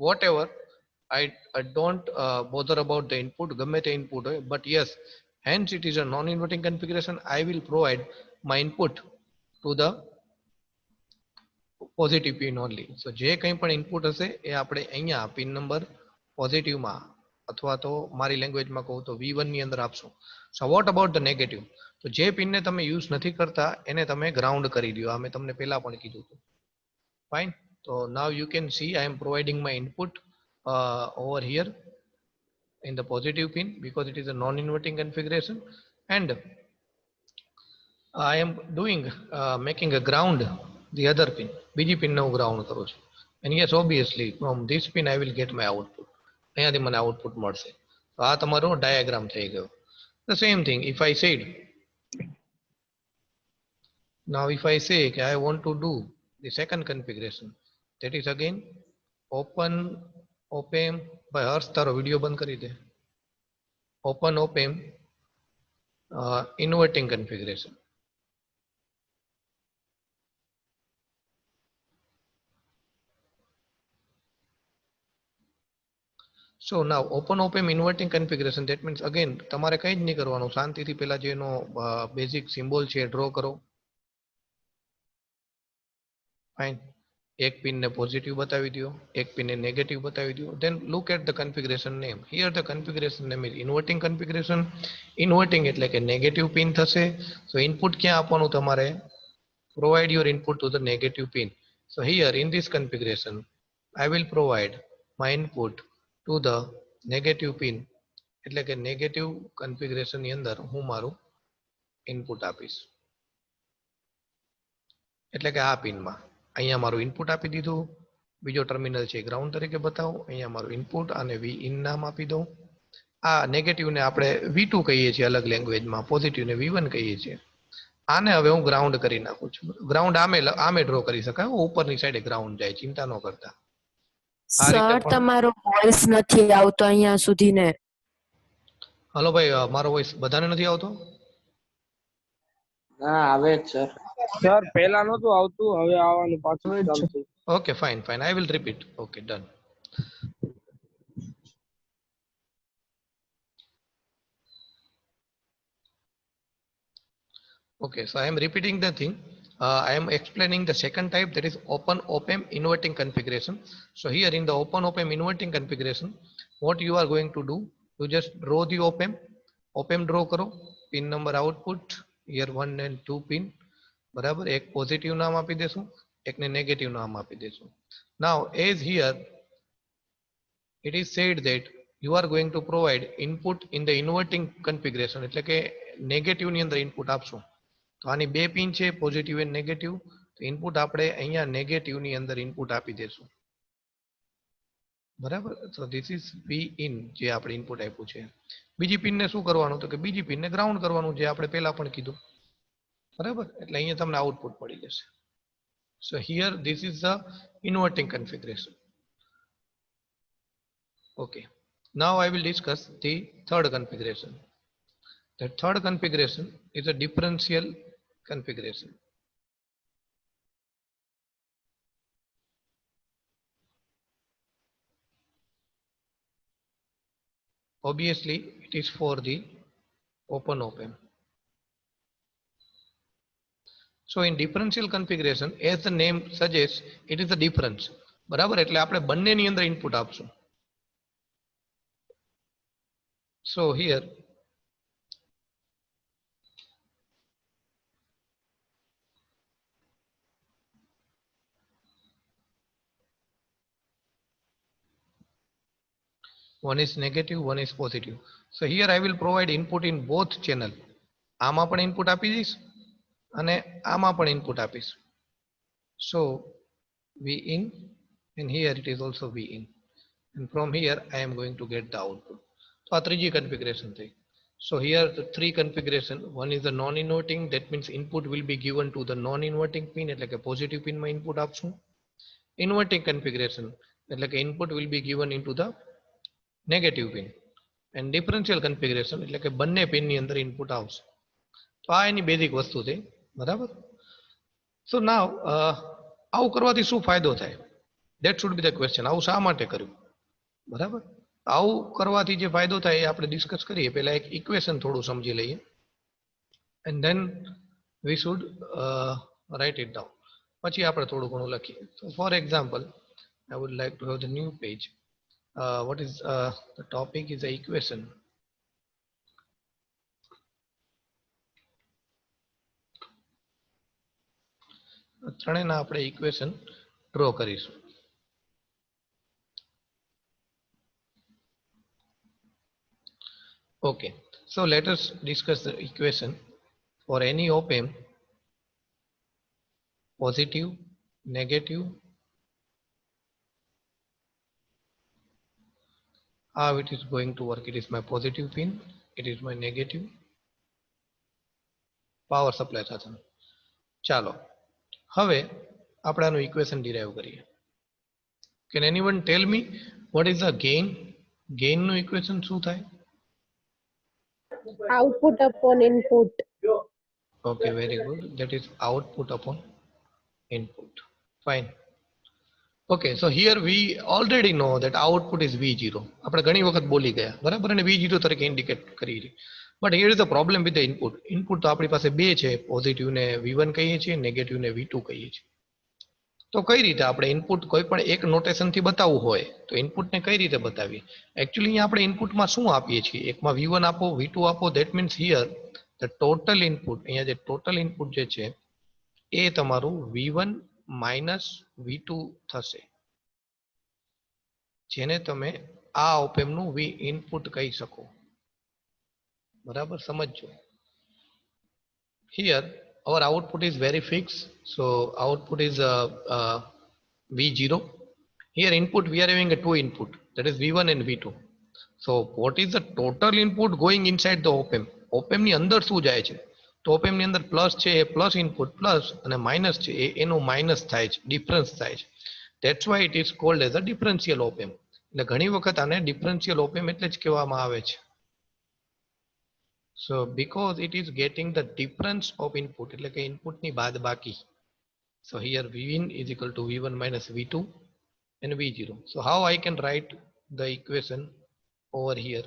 whatever. I don't bother about the input, ગમે તે ઇનપુટ હોય. But yes, hence it is a non-inverting configuration. I will provide my input to the positive pin only. So જે કંઈ પણ ઇનપુટ હશે એ આપણે અહીંયા pin number પોઝિટિવમાં અથવા તો મારી લેંગ્વેજમાં કહું તો V1 ની અંદર આપશું. So what about the negative? તો જે પિનને તમે યુઝ નથી કરતા એને તમે ગ્રાઉન્ડ કરી દો. આ મેં તમને પહેલા પણ કીધું હતું. Fine. So now you can see I am providing my input over here in the positive pin because it is a non-inverting configuration, and I am doing making a ground the other pin. બીજી pin ને હું ground કરું છું. And yes, obviously from this pin I will get my output. અહીંયાથી મને output મળશે. તો આ તમારો ડાયાગ્રામ થઈ ગયો. The same thing if I said, now if I say I want to do the second configuration, that is again open op-amp. ભાઈ હર્ષ તારો વિડીયો બંધ કરી દે. Open op-amp inverting configuration. So now open op-amp inverting configuration, that means again તમારે કંઈ જ નહીં કરવાનું, શાંતિથી પેલા જેનો બેઝિક સિમ્બોલ છે ડ્રો કરો. ફાઇન. એક પિનને પોઝિટિવ બતાવી દો, એક પિનને નેગેટિવ બતાવી દો. Then look at the configuration name. Here the configuration name is inverting configuration. Inverting એટલે કે નેગેટિવ પિન થશે. So input ક્યાં આપવાનું તમારે? Provide your input to the negative pin. So here in this configuration I will provide my input to the negative pin. એટલે કે negative configuration ની અંદર હું મારું ઇનપુટ આપીશ. એટલે કે આ પિનમાં અહીંયા મારું ઇનપુટ આપી દીધું. બીજો ટર્મિનલ છે ગ્રાઉન્ડ તરીકે બતાવો. અહીંયા મારું ઇનપુટ અને V in નામ આપી દઉં. આ નેગેટિવને આપણે V2 કહીએ છીએ અલગ લેંગ્વેજમાં, પોઝિટિવને V1 કહીએ છીએ. આને હવે હું ગ્રાઉન્ડ કરી નાખું છું. ગ્રાઉન્ડ આમે ડ્રો કરી શકાય, ઉપરની સાઈડે ગ્રાઉન્ડ જાય, ચિંતા ન કરતા. સર તમારો વોઇસ નથી આવતો અહીંયા સુધી ને. હલો ભાઈ, મારો વોઇસ બધાને નથી આવતો? હા આવે જ સર. સર પહેલા નહોતું આવતું, હવે આવવાનું પાછું ચાલુ થયું. Okay fine fine, I will repeat. Okay, done. Okay, so I am repeating the thing. I am explaining the second type, that is open op-amp inverting configuration. So here in the open op-amp inverting configuration, what you are going to do, you just draw the op-amp. Op-amp draw करो, pin number output, here 1 and 2 pin. બરાબર, એક positive નામ આપી દેશું, એકને negative નામ આપી દેશું. Now as here it is said that you are going to provide input in the inverting configuration, એટલે કે નેગેટિવ ની અંદર ઇનપુટ આપશું. તો આની બે પિન છે, પોઝિટિવ એન્ડ નેગેટિવ. તો ઇનપુટ આપણે અહીંયા નેગેટિવ ની અંદર ઇનપુટ આપી દેશું. બરાબર. તો ધીસ ઇઝ V in જે આપણે ઇનપુટ આપ્યું છે. બીજી પિનને શું કરવાનું? તો કે બીજી પિનને ગ્રાઉન્ડ કરવાનું, જે આપણે પહેલા પણ કીધું. બરાબર, એટલે અહીંયા તમને આઉટપુટ મળી જશે. સો here this is the inverting configuration. Okay, now I will discuss the third configuration. The third configuration is a differential configuration. Obviously it is for the open op-amp. So in differential configuration, as the name suggests, it is a difference. બરાબર, એટલે આપણે બંનેની અંદર input આપશું. So here one is negative, one is positive. So here I will provide input in both channel. આમાં પણ input આપી દઈશ અને આમાં પણ ઇનપુટ આપીશ. So V in, and here it is also V in, and from here I am going to get the output. So આ ત્રીજી configuration થઈ. So here the three configuration. One is the non-inverting, that means input will be given to the non-inverting pin, એટલે કે positive pin માં input આપશું. Inverting configuration એટલે કે input will be given into the negative pin. And differential configuration એટલે કે બંને pin ની અંદર input આવશે. તો આ એની બેઝિક વસ્તુ છે. બરાબર. So now આવું કરવાથી શું ફાયદો થાય? That should be the question. આવું શા માટે કર્યું? બરાબર. આવું કરવાથી જે ફાયદો થાય એ આપણે ડિસ્કસ કરીએ. પહેલા એક ઇક્વેશન થોડું સમજી લઈએ, and then we should write it down. પછી આપણે થોડું ઘણું લખીએ. So for example, I would like to have the new page. What is the topic is the equation. ત્રણેયના આપણે ઇક્વેશન ડ્રો કરીશું. Okay, so let us discuss the equation for any op-amp, positive, negative, how it is going to work. It is my positive pin, it is my negative power supply સાથે. ચાલો હવે આપણે આનું equation derive કરીએ. Can anyone tell me what is the gain? Gain નું equation શું થાય? Output upon input. Okay, very good. That is output upon input. Fine. Okay, so here we already know that output is V0. આપણે ઘણી વખત બોલી ગયા બરાબર, અને V0 તરીકે ઇન્ડિકેટ કરી. But here is the problem with the input. Input તો આપણી પાસે બે છે, પોઝિટિવ ને V1 કહીએ છીએ, નેગેટિવ ને V2 કહીએ છીએ. તો કઈ રીતે આપણે ઇનપુટ કોઈ પણ એક નોટેશનથી બતાવવું હોય તો ઇનપુટને કઈ રીતે બતાવીએ? એકચ્યુઅલી અહીંયા આપણે ઇનપુટમાં શું આપીએ છીએ? એકમાં V1 આપો, V2 આપો. That means here the total input, અહીંયા જે ટોટલ ઇનપુટ જે છે એ તમારું V1 માઇનસ V2 થશે, જેને તમે આ ઓપેમ નું વી ઇનપુટ કહી શકો. બરાબર, સમજો. Here our output is very fixed, so output is V0. Here input we are having a two input, that is V1 and V2. So what is the total input going inside the op-amp? op-amp ની અંદર શું જાય છે? તો op-amp ની અંદર plus છે એ plus input plus, અને માઇનસ છે એનું માઇનસ થાય છે, ડિફરન્સ થાય છે. That's why it is called as a differential op-amp. એટલે ઘણી વખત આને ડિફરન્શિયલ op-amp એટલે જ કહેવામાં આવે છે. So because it is getting the difference of input, એટલે કે ઇનપુટ ની બાદ બાકી. So here Vin is equal to V1 minus V2 and V0. So how I can write the equation over here?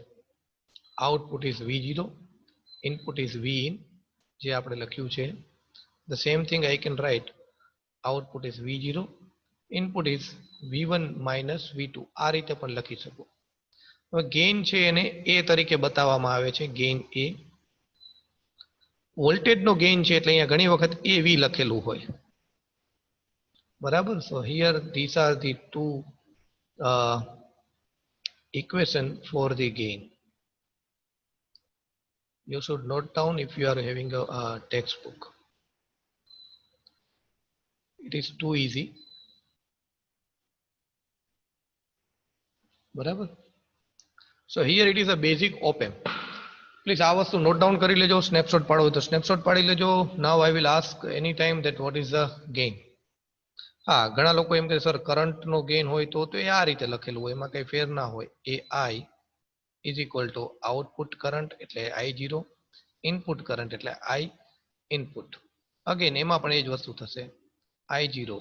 Output is V0, input is Vin, જે આપણે લખ્યું છે. The same thing I can write, output is V0, input is V1 minus V2. આ રીતે પણ લખી શકો. હવે ગેઇન છે એને A તરીકે બતાવવામાં આવે છે, ગેઇન A. વોલ્ટેજનો ગેઇન છે એટલે અહીંયા ઘણી વખત AV લખેલું હોય. બરાબર. So here this are the two equation for the gain. You should note down if you are having a textbook. It is too easy. બરાબર. So here it is a basic op-amp. Please આ વસ્તુ note down કરી લેજો. Snapshot પાડો હોય તો snapshot પાડી લેજો. Now I will ask any time that what is the gain. હા, ઘણા લોકો એમ કહે સર કરંટનો ગેઇન હોય તો એ આ રીતે લખેલું હોય, એમાં કઈ ફેર ના હોય. AI is equal to output current એટલે I0, input current એટલે I input. અગેન એમાં પણ એ જ વસ્તુ થશે, I0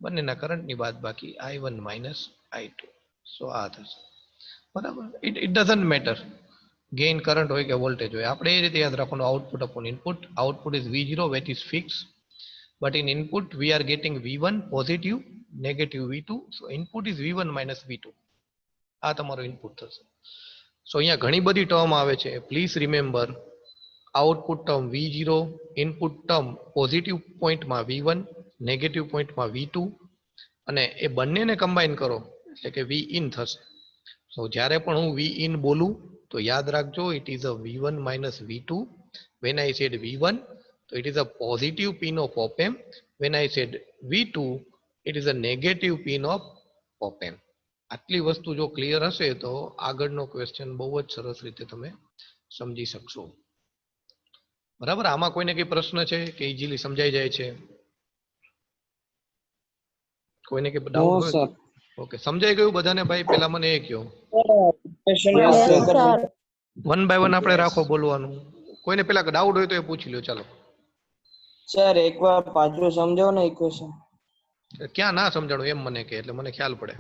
બંનેના કરંટની બાદ બાકી I1 minus I2. સો આ થશે. બરાબર. It doesn't matter gain current હોય કે વોલ્ટેજ હોય, આપણે એ રીતે યાદ રાખવાનું. Output upon input. Output is V0 which is fixed, but in input we are getting V1 positive, negative V2. So input is V1 minus V2. આ તમારો input થશે. સો અહીંયા ઘણી બધી ટર્મ આવે છે. Please remember, output term V0, input term positive પોઈન્ટમાં V1, negative પોઈન્ટમાં V2, અને એ બંનેને કમ્બાઈન કરો એટલે કે Vin થશે. સો જ્યારે પણ હું Vin બોલું તો યાદ રાખજો, it is a V1 minus V2. When I said V1, so it is a positive pin of op-amp. When I said V2, it is a negative pin of op-amp. આટલી વસ્તુ જો ક્લિયર હશે તો આગળનો ક્વેશ્ચન બહુ જ સરસ રીતે તમે સમજી શકશો. બરાબર. આમાં કોઈને કઈ પ્રશ્ન છે કે ઇઝીલી સમજાઈ જાય છે? કોઈને કઈ ડાઉટ હોય? ઓકે, સમજાઈ ગયું બધાને ભાઈ? પેલા મને એ કહો, Yes, sir. One by one આપણે રાખો બોલવાનું. કોઈને પેલા ડાઉટ હોય તો એ પૂછી લો. ચાલો. સર એકવાર પાછું સમજાવો ને ઇક્વેશન. ક્યાં ના સમજાણું એમ મને કે, એટલે મને ખ્યાલ પડે.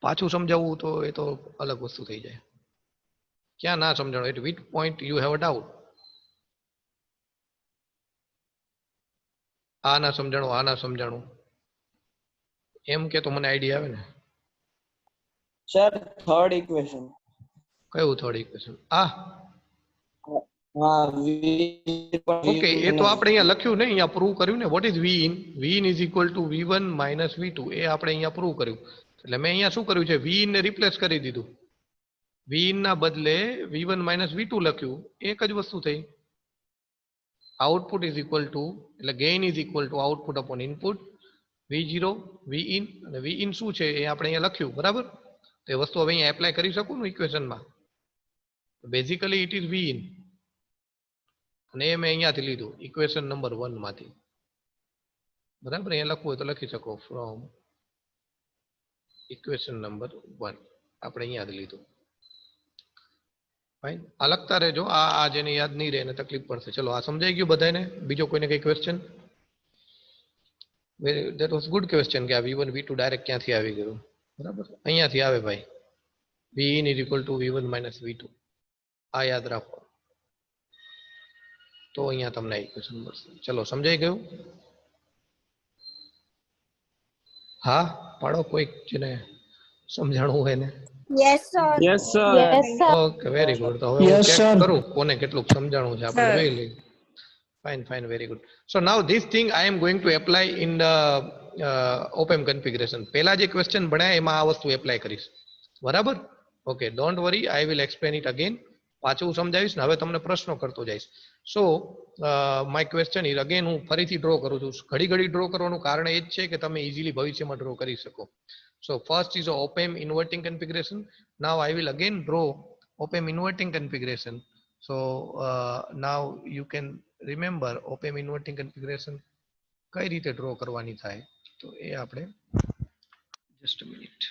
પાછું સમજાવવું તો એ તો અલગ વસ્તુ થઈ જાય. ક્યાં ના સમજાણું? At which point you have a doubt? આ ના સમજાણું આ ના સમજાણું એમ કે તો મને આઈડિયા આવે ને. Sir third equation. કયું થર્ડ ઇક્વેશન? આ હા ઓકે, એ તો આપણે અહીંયા લખ્યું ને, અહીંયા પ્રૂવ કર્યું ને. What is V in? V in is equal to V1 minus V2. એ આપણે અહીંયા પ્રૂવ કર્યું. એટલે મેં અહીંયા શું કર્યું છે, વી ઇન ને રિપ્લેસ કરી દીધું. વી ઇન ના બદલે V1 માઇનસ V2 લખ્યું. એક જ વસ્તુ થઈ. આઉટપુટ ઇઝ ઇક્વલ ટુ, એટલે gain is equal to output upon input. V0 V in, અને વી ઇન શું છે એ આપણે અહીંયા લખ્યું, બરાબર. તો એ વસ્તુ હવે અહીંયા એપ્લાય કરી શકું ને ઇક્વેશનમાં. Basically it is V in, અને એ મેં અહીંયાથી લીધું ઇક્વેશન નંબર 1 માંથી, બરાબર. અહીંયા લખવું હોય તો લખી શકો, ફ્રોમ ઇક્વેશન નંબર 1 આપણે અહીંયાથી લીધું. ફાઇન, આ લખતા રહેજો. આ જેને યાદ નહીં રહે એને તકલીફ પડશે. ચલો, આ સમજાઈ ગયું બધાને? બીજો કોઈને કઈ question? That was good question કે આ V1 V2 ડાયરેક્ટ ક્યાંથી આવી ગયું, બરાબર. અહીંયાથી આવે ભાઈ. V in is equal to V1 minus V2. આ યાદ રાખો તો અહીંયા તમને ઇક્વેશન મળશે. ચલો, સમજાઈ ગયું? હા પાડો કોઈ જેને સમજાણું હોય ને. Yes sir. Yes sir. Yes sir. Okay, very good. તો હવે હું ચેક કરું કોને કેટલું સમજાણું છે, આપણે જોઈ લઈએ. Fine fine, very good. So now this thing I am going to apply in the opamp configuration. પહેલા જે ક્વેશ્ચન ભણ્યા એમાં આ વસ્તુ એપ્લાય કરીશ, બરાબર. Okay, don't worry, I will explain it again. પાછું સમજાવીશ ને હવે તમને પ્રશ્નો કરતો જઈશ. સો માય ક્વેશ્ચન ઇઝ અગેન, હું ફરીથી ડ્રો કરું છું. ઘડી ઘડી ડ્રો કરવાનું કારણ એ જ છે કે તમે ઇઝીલી ભવિષ્યમાં ડ્રો કરી શકો. So first is opamp inverting configuration. Now I will again draw opamp inverting configuration. So now you can remember opamp inverting configuration કઈ રીતે ડ્રો કરવાની થાય, તો એ આપણે જસ્ટ અ મિનિટ.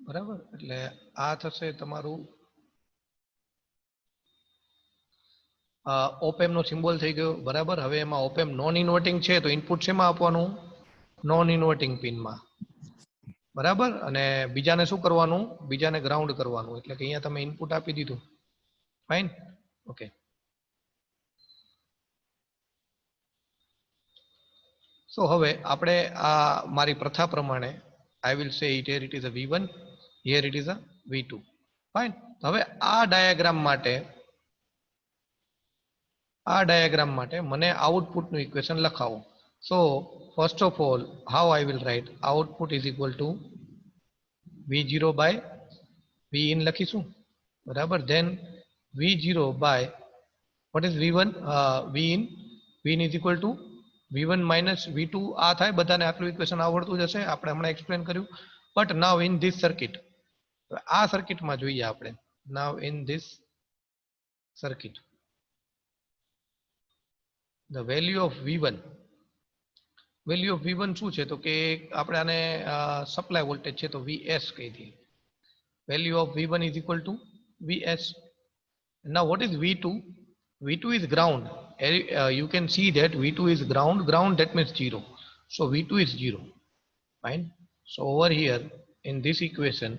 બરાબર, એટલે આ થશે તમારું ઓપેમ નો સિમ્બોલ થઈ ગયો, બરાબર. હવે એમાં ઓપેમ નોન ઇન્વર્ટિંગ છે તો ઇનપુટ શેમાં આપવાનું? નોન ઇન્વર્ટિંગ પિનમાં, બરાબર. અને બીજાને શું કરવાનું? બીજાને ગ્રાઉન્ડ કરવાનું. એટલે કે અહીંયા તમે ઇનપુટ આપી દીધું. Fine, okay. સો હવે આપણે આ મારી પ્રથા પ્રમાણે I will say it, here it is a V1, here it is a V2. Fine. હવે આ ડાયાગ્રામ માટે મને આઉટપુટનું ઇક્વેશન લખાવો. So first of all, how I will write? Output is equal to V0 by V in લખીશું, બરાબર. Then V0 by what is V1? V in is equal to V1 minus V2. આ થાય, બધાને આટલું equation આવડતું જ હશે, આપણે હમણાં એક્સપ્લેન કર્યું. But now in this circuit, આ સર્કિટમાં જોઈએ આપણે. નાવ in this circuit, the value of V1. Value of V1 શું છે? તો કે આપણે આને સપ્લાય વોલ્ટેજ છે તો VS કહી દઈએ. Value of V1 is equal two VS. Now what is V2? V2 is ground. You can see that V2 is ground. Ground, that means 0. So V2 is 0. Fine. So over here in this equation,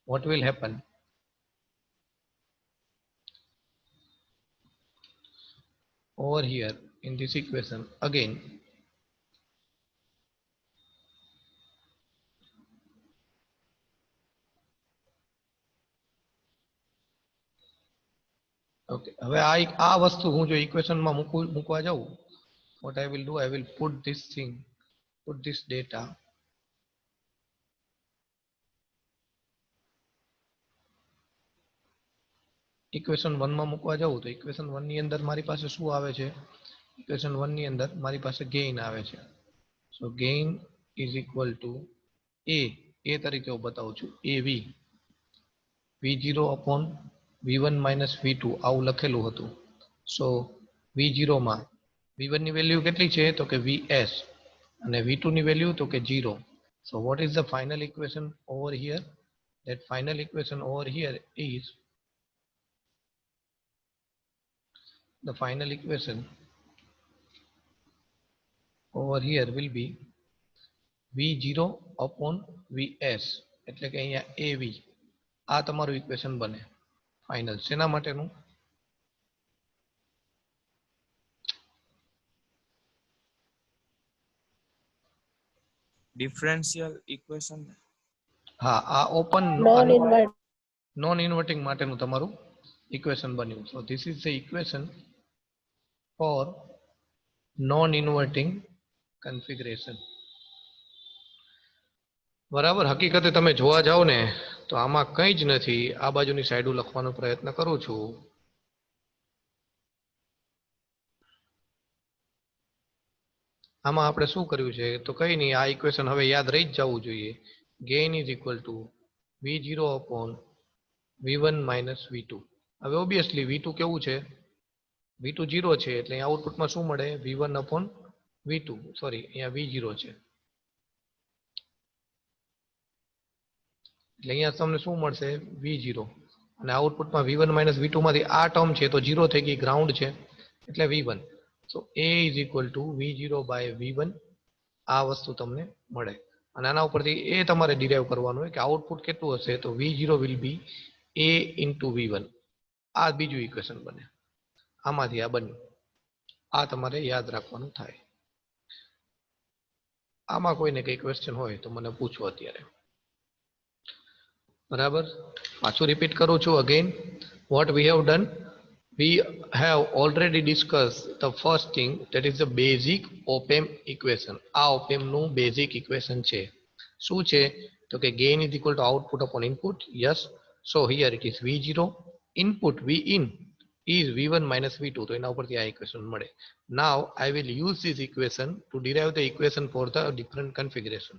what will happen? Over here in this equation, again, okay. હવે આ વસ્તુ હું જો ઇક્વેશનમાં મૂકવા જાઉં, what I will do, I will put this thing, put this data equation 1 માં મૂકવા જાઉં તો ઇક્વેશન 1 ની અંદર મારી પાસે શું આવે છે? ઇક્વેશન 1 ની અંદર મારી પાસે ગેઇન આવે છે. સો ગેઇન ઇઝ ઇક્વલ ટુ એ તરીકે હું બતાવું છું, AV V0 upon V1 minus V2 આવું લખેલું હતું. સો V0 માં V1 ની વેલ્યુ કેટલી છે? તો કે VS, અને V2 ની વેલ્યુ તો કે 0. So what is the final equation over here? That final equation over here is the final equation over here will be V0 upon Vs એટલે કે અહીંયા AV આ તમારું ઇક્વેશન બને ફાઇનલ શેના માટેનું differential equation. હા આ ઓપન Non-inverting. નોન ઇન્વર્ટિંગ માટેનું તમારું ઇક્વેશન બન્યું so this is the equation four non inverting configuration બરાબર હકીકતે તમે જોવા જાઓ ને તો આમાં કંઈ જ નથી આ બાજુની સાઈડ લખવાનો પ્રયત્ન કરું છું આમાં આપણે શું કર્યું છે તો કંઈ નહીં આ ઇક્વેશન હવે યાદ રહી જ જવું જોઈએ gain is equal to V0 upon V1 minus V2 હવે ઓબ્વિયસલી V2 કેવું છે V2 0 છે એટલે અહીંયા આઉટપુટમાં શું મળે V1 અપોન V2 સોરી અહીંયા V0 છે એટલે અહીંયા તમને શું મળશે V0 અને આઉટપુટમાં V1 માઇનસ V2 માંથી આ ટર્મ છે તો 0 થઈ ગઈ ગ્રાઉન્ડ છે એટલે V1 so A is equal to V0 by V1 આ વસ્તુ તમને મળે અને આના ઉપરથી એ તમારે ડિરાઈવ કરવાનું હોય કે આઉટપુટ કેટલું હશે તો V0 will be A into V1 આ બીજું ઇક્વેશન બને આમાંથી આ બન્યું આ તમારે યાદ રાખવાનું થાય આમાં કોઈને કઈ ક્વેશ્ચન હોય તો મને પૂછો અત્યારે બરાબર પાછું રિપીટ કરું છું again what we have done we have already discussed the first thing that is the basic op-amp equation આ op-amp નું basic equation છે શું છે તો કે gain is equal to output upon input yes so here it is V0 input Vin is V1 minus V2 તો એના ઉપરથી આ equation મળે now I will use this equation to derive the equation for the different configuration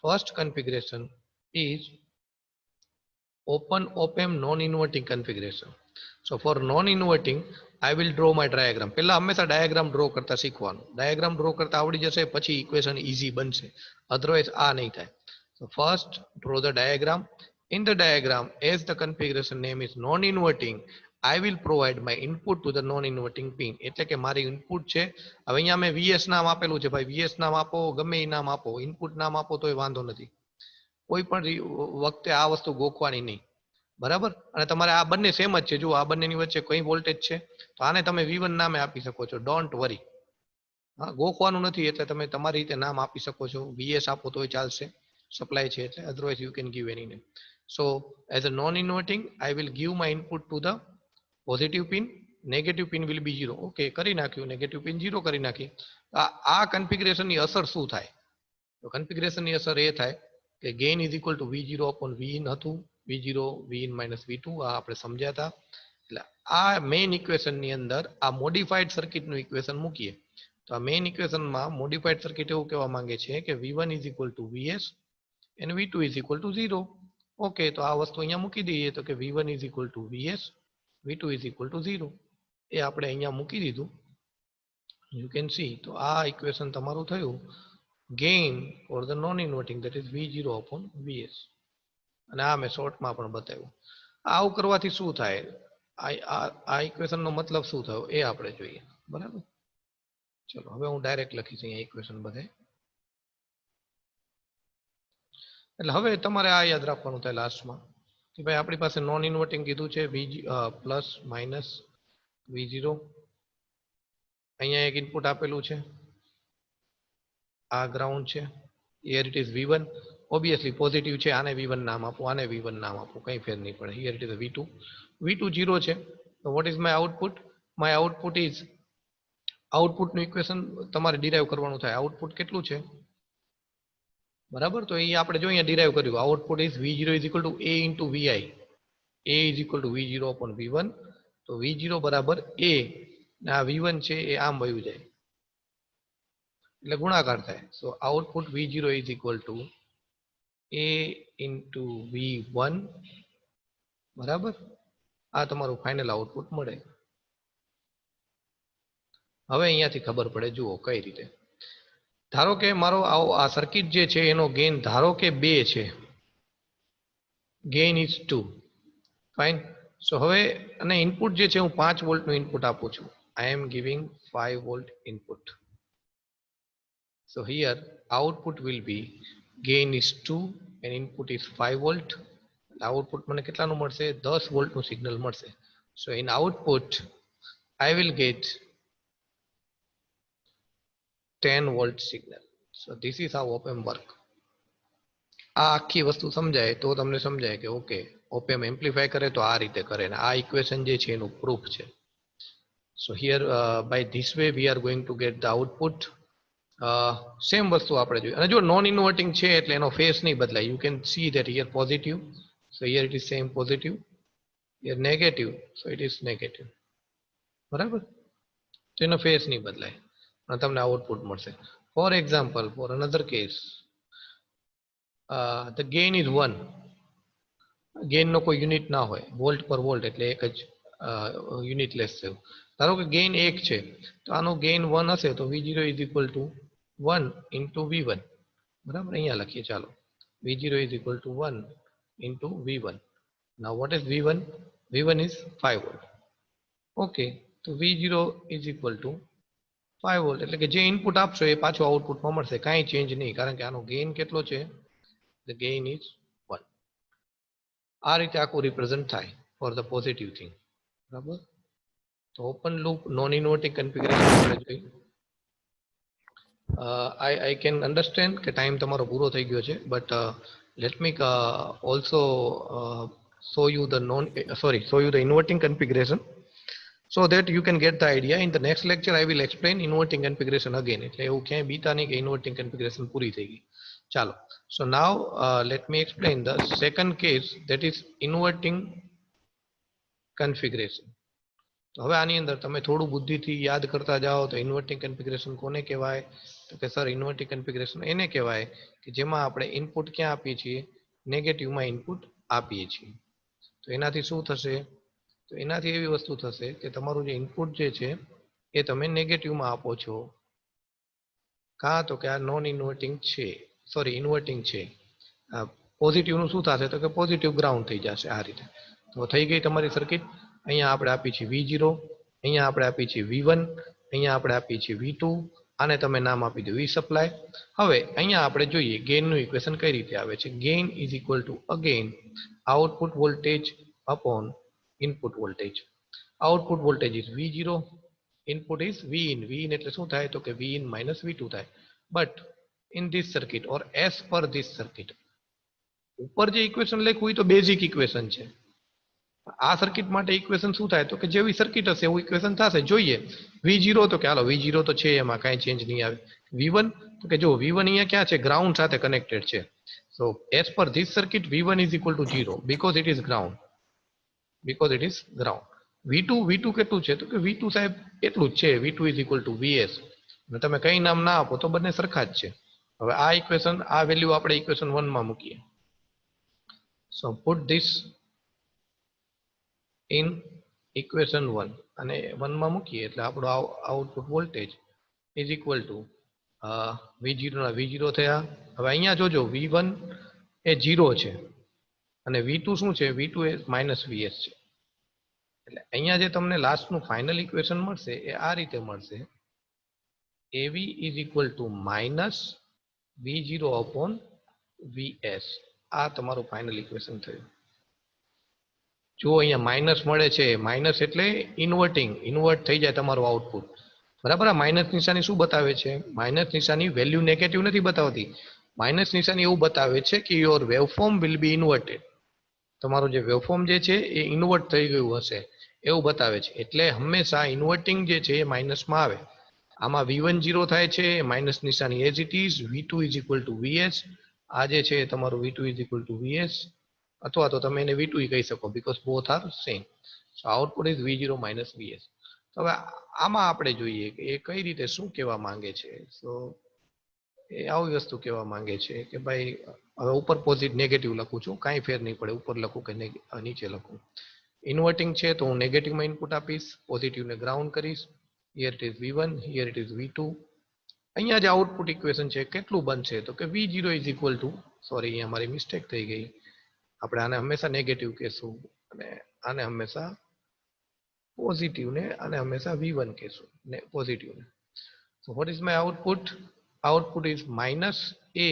first configuration is open op-amp non-inverting configuration so for non-inverting I will draw my diagram પહેલા હંમેશા diagram draw કરતા શીખવાનું diagram draw કરતા આવડી જશે પછી equation easy બનશે otherwise આ નહીં થાય so first draw the diagram in the diagram as the configuration name is non-inverting I will provide my input to the non-inverting pin એટલે કે મારી ઇનપુટ છે હવે અહીંયા મેં VS નામ આપેલું છે ભાઈ VS નામ આપો ગમે એ નામ આપો ઇનપુટ નામ આપો તોય વાંધો નથી કોઈ પણ વખતે આ વસ્તુ ગોખવાની નહીં બરાબર અને તમારે આ બંને સેમ જ છે જો આ બંનેની વચ્ચે કઈ વોલ્ટેજ છે તો આને તમે V1 નામે આપી શકો છો ડોન્ટ વરી હા ગોખવાનું નથી એટલે તમે તમારી રીતે નામ આપી શકો છો VS આપો તોય ચાલશે સપ્લાય છે એટલે otherwise you can give any name so as a non inverting I will give my input to the positive pin negative pin will be 0 okay કરી નાખ્યું નેગેટિવ પિન 0 કરી નાખી આ કન્ફિગરેશનની અસર શું થાય તો કન્ફિગરેશનની અસર એ થાય કે gain is equal to V0 upon Vin હતું V0 Vin માઇનસ V2 આ આપણે સમજ્યા હતા એટલે આ મેઇન ઇક્વેશનની અંદર આ મોડિફાઈડ સર્કિટનું ઇક્વેશન મૂકીએ તો આ મેઇન ઇક્વેશનમાં મોડિફાઈડ સર્કિટ એવું કહેવા માંગે છે કે V1 is equal two Vs and V2 is equal two 0 okay તો આ વસ્તુ અહીંયા મૂકી દઈએ તો કે V1 is equal two Vs V2 is equal two 0 એ આપણે અહીંયા મૂકી દીધું યુ કેન સી તો આ ઇક્વેશન તમારું થયું gain for the non-inverting that is V0 upon Vs અને આ મેં શોર્ટમાં પણ બતાવ્યું આવું કરવાથી શું થાય આ ઇક્વેશનનો મતલબ શું થયો એ આપણે જોઈએ બરાબર ચલો હવે હું ડાયરેક્ટ લખીશ અહીંયા ઇક્વેશન બધે એટલે હવે તમારે આ યાદ રાખવાનું થાય લાસ્ટમાં કે ભાઈ આપણી પાસે નોન ઇન્વર્ટિંગ કીધું છે પ્લસ માઇનસ V0 અહીંયા એક ઇનપુટ આપેલું છે આ ગ્રાઉન્ડ છે here it is V1 obviously positive છે આને V1 નામ આપો આને V1 નામ આપો કંઈ ફેર નહીં પડે here it is V2 0 છે તો what is my output is આઉટપુટનું ઇક્વેશન તમારે ડિરાઈવ કરવાનું થાય આઉટપુટ કેટલું છે બરાબર તો એ આપણે જો અહીંયા ડિરાઈવ કર્યું output is V0 is equal to A into VI A is equal to V0 upon V1 તો V0 બરાબર A ને આ V1 છે એ આમ વયું જાય એટલે ગુણાકાર થાય સો output V0 is equal to A into V1 બરાબર આ તમારું ફાઇનલ આઉટપુટ મળે હવે અહીંયાથી ખબર પડે જુઓ કઈ રીતે ધારો કે મારો આ સર્કિટ જે છે એનો ગેઇન ધારો કે 2 છે ગેઇન ઇઝ 2 ફાઇન સો હવે અને ઇનપુટ જે છે હું 5 વોલ્ટનું ઇનપુટ આપું છું. I am giving 5 volt input. So here output will be gain is 2 and input is 5 volt. Output મને કેટલાનું મળશે? 10 વોલ્ટનું સિગ્નલ મળશે. So in output I will get 10 volt signal. So this is how op-amp work. આ આખી વસ્તુ સમજાય તો તમને સમજાય કે ઓકે op-amp એમ્પ્લિફાય કરે તો આ રીતે કરે ને આ ઇક્વેશન જે છે એનું પ્રૂફ છે. So here by this way we are going to get the output. Same વસ્તુ આપણે જોઈએ અને જો નોન ઇન્વર્ટિંગ છે એટલે એનો ફેસ નહીં બદલાય. You can see that here positive, so here it is same positive, here negative, so it is negative. બરાબર, તો એનો ફેસ નહીં બદલાય અને તમને આઉટપુટ મળશે. For example, for another case, the gain is 1. ગેઇનનો કોઈ યુનિટ ના હોય, વોલ્ટ પર વોલ્ટ એટલે એક જ યુનિટ લેસ થયું. ધારો કે ગેઇન 1 છે તો આનો ગેઇન 1 હશે તો V0 is equal two 1 into V1. બરાબર, અહીંયા લખીએ ચાલો. V0 is equal two 1 into V1. Now vote is V1? V1 is 5 volt. Okay, તો V0 is equal two 5 volt એટલે કે જે ઇનપુટ આપશો એ પાછું આઉટપુટમાં મળશે, કાંઈ ચેન્જ નહીં, કારણ કે આનો ગેઇન કેટલો છે? The gain is 1. આ રીતે આખું રિપ્રેઝન્ટ થાય ફોર ધ પોઝિટિવ થિંગ. બરાબર, તો open loop non inverting configuration આપણે જોઈ. આઈ કેન અન્ડરસ્ટેન્ડ કે ટાઈમ તમારો પૂરો થઈ ગયો છે, but let me also show you the inverting configuration so that you can get the idea. In the next lecture I will explain inverting configuration again. એટલે એવું ક્યાંય બીતા નહીં કે inverting configuration પૂરી થઈ ગઈ. ચાલો, so now let me explain the second case, that is inverting configuration. તો હવે આની અંદર તમે થોડું બુદ્ધિથી યાદ કરતા જાઓ તો ઇન્વર્ટિંગ કન્ફિગરેશન કોને કહેવાય? તો કે સર ઇન્વર્ટિંગ કન્ફિગરેશન એને કહેવાય કે જેમાં આપણે ઇનપુટ ક્યાં આપીએ છીએ? નેગેટિવમાં ઇનપુટ આપીએ છીએ. તો એનાથી શું થશે? તો એનાથી એવી વસ્તુ થશે કે તમારું જે ઇનપુટ જે છે એ તમે નેગેટિવમાં આપો છો. કાં તો કે આ નોન ઇન્વર્ટિંગ છે, સોરી ઇન્વર્ટિંગ છે. પોઝિટિવનું શું થશે? તો કે પોઝિટિવ ગ્રાઉન્ડ થઈ જશે આ રીતે. તો થઈ ગઈ તમારી સર્કિટ. અહીંયા આપણે આપી છે V0, અહીંયા આપણે આપી છે V1, અહીંયા આપણે આપી છે V2, આને તમે નામ આપી દો V સપ્લાય. હવે અહીંયા આપણે જોઈએ ગેઇનનું ઇક્વેશન કઈ રીતે આવે છે. Gain is equal two again output voltage upon input voltage. Output voltage is V0, input is Vin. Vin એટલે શું થાય? તો કે Vin માઇનસ V2 થાય. But in this circuit or as per this circuit, ઉપર જે ઇક્વેશન લખ્યું હોય તો બેઝિક ઇક્વેશન છે. આ સર્કિટ માટે ઇક્વેશન શું થાય? તો કે જેવી સર્કિટ હશે એવું ઇક્વેશન થશે. જોઈએ V0, તો કે હાલો V0 તો છે, એમાં કાંઈ ચેન્જ નહીં આવે. V1, તો કે જો V1 અહીંયા ક્યાં છે? ગ્રાઉન્ડ સાથે કનેક્ટેડ છે. સો as per this circuit V1 is equal two 0 because it is ground. V2 કેટલું છે? તો કે V2 સાહેબ એટલું જ છે, V2 is equal two VS. અને તમે કઈ નામ ના આપો તો બંને સરખા જ છે. હવે આ ઇક્વેશન, આ વેલ્યુ આપણે ઇક્વેશન 1 માં મૂકીએ. સો પુટ ધીસ ઇન ઇક્વેશન 1 અને 1 માં મૂકીએ એટલે આપણો output voltage is equal to V0 ના V0 થયા. હવે અહીંયા જોજો V1 એ 0 છે અને V2 શું છે? V2 એ માઇનસ VS છે. એટલે અહીંયા જે તમને લાસ્ટનું ફાઇનલ ઇક્વેશન મળશે એ આ રીતે મળશે. AV is equal two minus V0 upon VS. આ તમારું ફાઇનલ ઇક્વેશન થયું. જો અહીંયા માઇનસ મળે છે, માઇનસ એટલે ઇન્વર્ટ થઈ જાય તમારું આઉટપુટ. બરાબર, આ માઇનસ નિશાની શું બતાવે છે? માઇનસ નિશાની વેલ્યુ નેગેટિવ નથી બતાવતી. માઇનસ નિશાની એવું બતાવે છે કે your waveform will be inverted. તમારું જે વેવફોર્મ જે છે એ ઇન્વર્ટ થઈ ગયું હશે એવું બતાવે છે. એટલે હંમેશા ઇન્વર્ટિંગ જે છે એ માઇનસમાં આવે. આમાં V1 0 થાય છે, માઇનસ નિશાની as it is. V2 is equal two VS. આ જે છે તમારું V2 is equal two VS, અથવા તો તમે એને V2 કહી શકો because both are same. So output is V0 minus VS. તો હવે આમાં આપણે જોઈએ કે એ કઈ રીતે શું કહેવા માંગે છે. સો એ આવી વસ્તુ કહેવા માંગે છે કે ભાઈ હવે ઉપર પોઝિટિવ નેગેટિવ લખું છું, કાંઈ ફેર નહીં પડે ઉપર લખું કે નીચે લખું. ઇન્વર્ટિંગ છે તો હું નેગેટિવમાં ઇનપુટ આપીશ, પોઝિટિવને ગ્રાઉન્ડ કરીશ. Here it is V1, here it is V2. અહીંયા જે આઉટપુટ ઇક્વેશન છે કેટલું બનશે? તો કે V0 is equal two, sorry અહીંયા મારી મિસ્ટેક થઈ ગઈ, આપણે આને હંમેશા નેગેટિવ કહેશું. અને આને હંમેશા પોઝિટિવ ને આને હંમેશા V1 કહેશું ને પોઝિટિવ ને. So what is my output? Output is minus a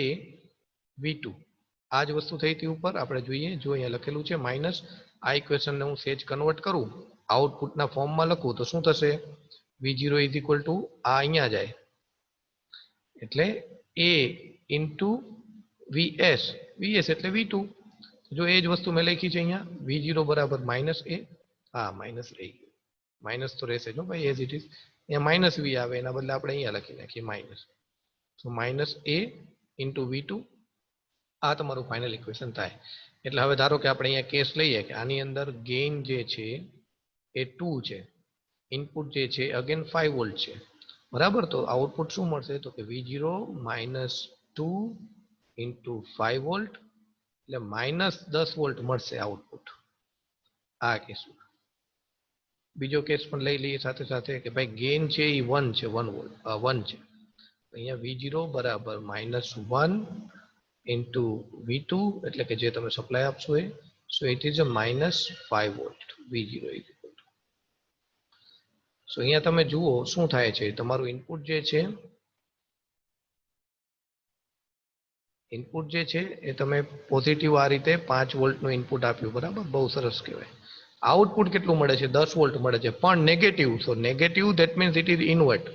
V2. આ જ વસ્તુ થઈ હતી ઉપર આપણે જોઈએ જો અહીંયા લખેલું છે માઇનસ. આ ઇક્વેશનને હું સેજ કન્વર્ટ કરું આઉટપુટના ફોર્મમાં લખું તો શું થશે? V0 ઇઝ ઇક્વલ ટુ આ અહીંયા જાય એટલે a ઇન્ટુ VS. VS એટલે V2. જો એ જ વસ્તુ મેં લખી છે અહીંયા V0 બરાબર માઇનસ a. હા માઇનસ રહી ગયું, માઇનસ તો રહેશે જો ભાઈ એઝ ઇટ ઇઝ. અહીંયા માઇનસ V આવે એના બદલે આપણે અહીંયા લખી નાખીએ minus. So minus a into V2. આ તમારું ફાઇનલ ઇક્વેશન થાય. એટલે હવે ધારો કે આપણે અહીંયા કેસ લઈએ કે આની અંદર ગેઇન જે છે એ 2 છે, ઇનપુટ જે છે અગેન 5 વોલ્ટ છે, બરાબર. તો આઉટપુટ શું મળશે? તો કે V0 માઇનસ 2 ઇન્ટુ 5 વોલ્ટ એટલે માઇનસ 10 વોલ્ટ મળશે આઉટપુટ. આ કેસ. બીજો કેસ પણ લઈ લઈએ સાથે સાથે કે ભાઈ ગેઇન છે એ 1 છે, 1 વોલ્ટ 1 છે. અહીંયા V0 બરાબર માઇનસ 1 ઇન્ટુ V2 એટલે કે જે તમે સપ્લાય આપશો એ. So it is a minus 5 volt V0 is equal to. સો અહીંયા તમે જુઓ શું થાય છે. તમારું ઇનપુટ જે છે એ તમે પોઝિટિવ આ રીતે 5 વોલ્ટનું ઇનપુટ આપ્યું, બરાબર. બહુ સરસ કહેવાય. આઉટપુટ કેટલું મળે છે? 10 વોલ્ટ મળે છે પણ negative. So negative that means it is invert.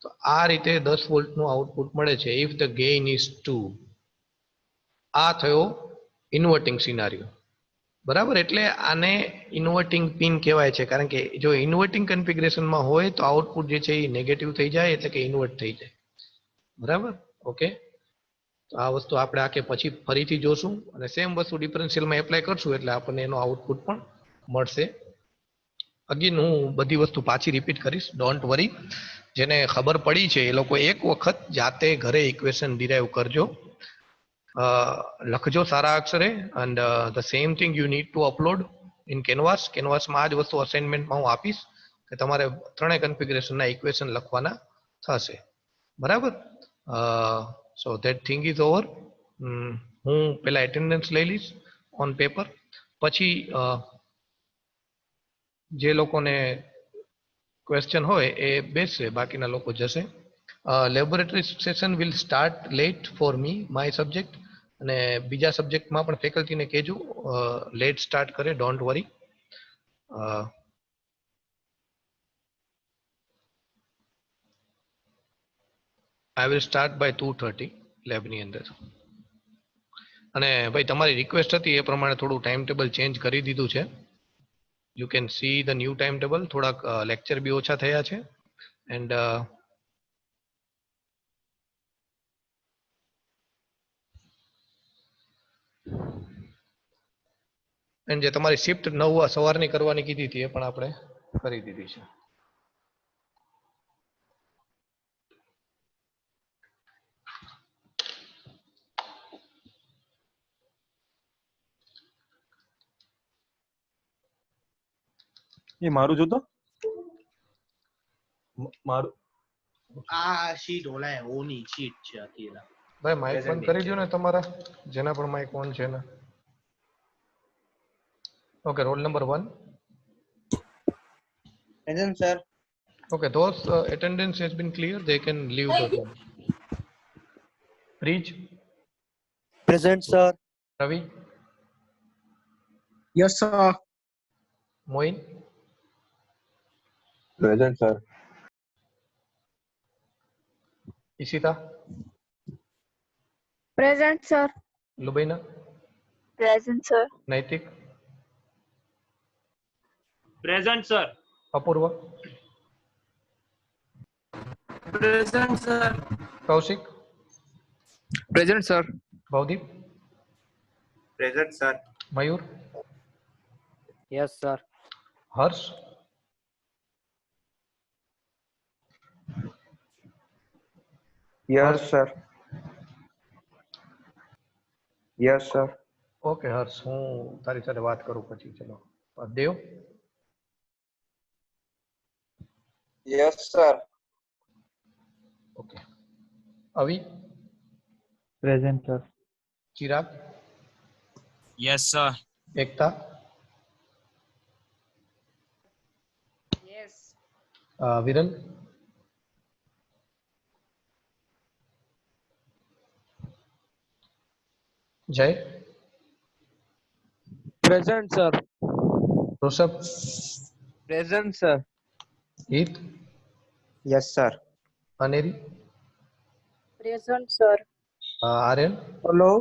તો આ રીતે 10 વોલ્ટનું આઉટપુટ મળે છે ઇફ ધ ગેઇન ઇઝ 2. આ થયો ઇન્વર્ટિંગ સિનારિયો, બરાબર. એટલે આને ઇન્વર્ટિંગ પિન કહેવાય છે કારણ કે જો ઇન્વર્ટિંગ કન્ફિગરેશનમાં હોય તો આઉટપુટ જે છે એ નેગેટિવ થઈ જાય એટલે કે ઇન્વર્ટ થઈ જાય, બરાબર. ઓકે. તો આ વસ્તુ આપણે આખે પછી ફરીથી જોશું અને સેમ વસ્તુ ડિફરન્શિયલમાં એપ્લાય કરશું એટલે આપણને એનો આઉટપુટ પણ મળશે. અગેન હું બધી વસ્તુ પાછી રિપીટ કરીશ, ડોન્ટ વરી. જેને ખબર પડી છે એ લોકો એક વખત જાતે ઘરે ઇક્વેશન ડિરાઈવ કરજો, લખજો સારા અક્ષરે. And the same thing you need to upload in Canvas. કેનવાસમાં આ જ વસ્તુ અસાઇનમેન્ટમાં હું આપીશ કે તમારે ત્રણેય કન્ફિગરેશનના ઇક્વેશન લખવાના થશે, બરાબર. So that thing is over. હું પહેલા એટેન્ડન્સ લઈ લઈશ ઓન પેપર, પછી જે લોકોને ક્વેશ્ચન હોય એ બેસશે, બાકીના લોકો જશે. Laboratory session will start late for me my subject, અને બીજા સબ્જેક્ટમાં પણ ફેકલ્ટીને કહેજો લેટ સ્ટાર્ટ કરે, don't worry. I will start by 2:30 લેબની અંદર. અને ભાઈ તમારી રિક્વેસ્ટ હતી એ પ્રમાણે થોડું ટાઈમ ટેબલ ચેન્જ કરી દીધું છે. You can see the new time table. થોડાક લેક્ચર બી ઓછા થયા છે. એન્ડ જે તમારી શિફ્ટ 9 સવારની કરવાની કીધી હતી એ પણ આપણે કરી દીધી છે. એ મારું જોતો મારું આ શીટ ઓલા ઓની શીટ છે અકેલા. ભાઈ માઇક બંધ કરી દો ને તમારા, જેના પણ માઇક ઓન છે ને. Okay, roll number 1. Present, sir. Okay, those attendance has been clear, they can leave the room. Preach. Present, sir. Ravi. Yes, sir. Moin. Present sir. Ishita. Present, sir. Lubaina. Present, sir. Naitik. Present, sir. Apurva. Present, sir. Kaushik. Present, sir. Bhavdeep. Present, sir. Mayur. Yes, sir. Harsh. Yes, sir. Yes, sir. Okay Harsh, હું તારી સાથે વાત કરું પછી. ચલો Dev. Yes, sir. Okay. Avi. Present, sir. Chirag. Yes, sir. Ekta. Viral, Jay, present sir. Rishabh, present sir. Hit, yes sir. Aneri, Present, sir. Aryan, hello.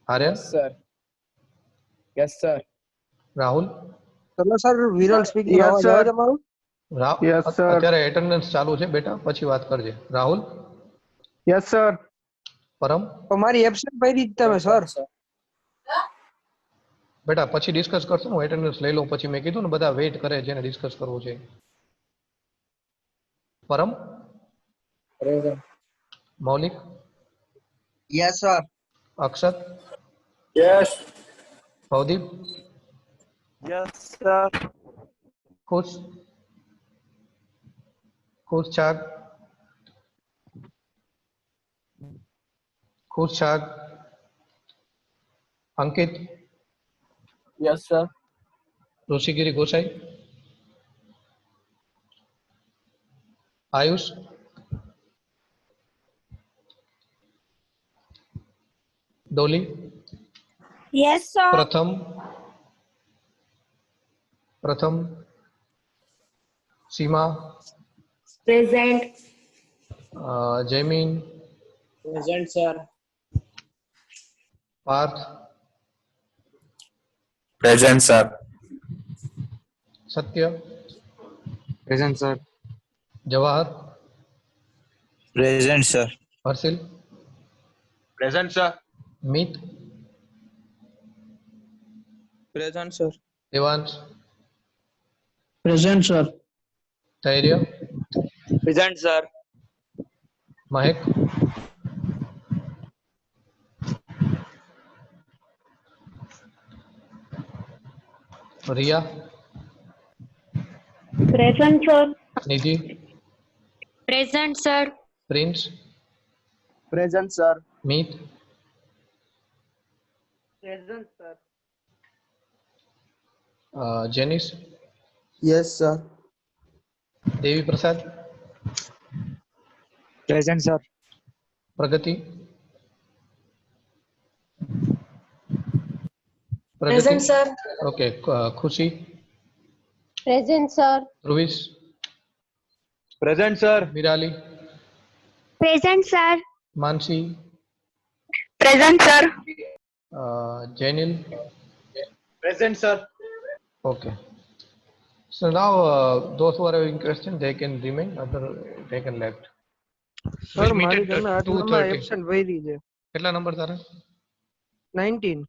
Aryan, sir. Yes sir. Rahul. ચલો sir, Viral speaking. Yes, અવાજ sir. આવે તમારું? Yes, sir. અત્યારે એટેન્ડન્સ ચાલુ છે બેટા, પછી વાત કરજે. Rahul, yes sir. પરમ, તમારી એબસેન્ટ પડી જ તમે સર. બેટા પછી ડિસ્કસ કરશું. હું એટેન્ડન્સ લઈ લઉં પછી. મેં કીધું ને બધા વેઇટ કરે જેને ડિસ્કસ કરવું છે. Param, Maulik, Yes, sir. Akshat, yes. Bhavdeep, yes sir. Khush, Khush Chhag, Khush Chhag, Ankit, yes sir. Rishigiri Gosai, Ayush, Dolly, Yes, sir. Pratham, Pratham, Seema, present. Jaymin, present sir. Parth, present sir. Satya, present sir. Jawahar, present sir. Harshil, present sir. Mit, present sir. Devansh, present sir. Dhairya, present sir. Mahek, Riya, Present, sir. Nidhi, present sir. Prince, present sir. Mit, present sir. Jenis, yes sir. Devi Prasad, present sir. Pragati, Pragati, present sir. Okay. Khushi, Present, sir. Dhruvish, present sir. Virali, Present, sir. Mansi, Present, sir. Jainil. Present sir. Okay. So now those who are having question they can remain, other they can left. Sir We'll meet મારી at તમે આટલામાં 2:30. Absent ભરી છે. કેટલા number તારા? 19.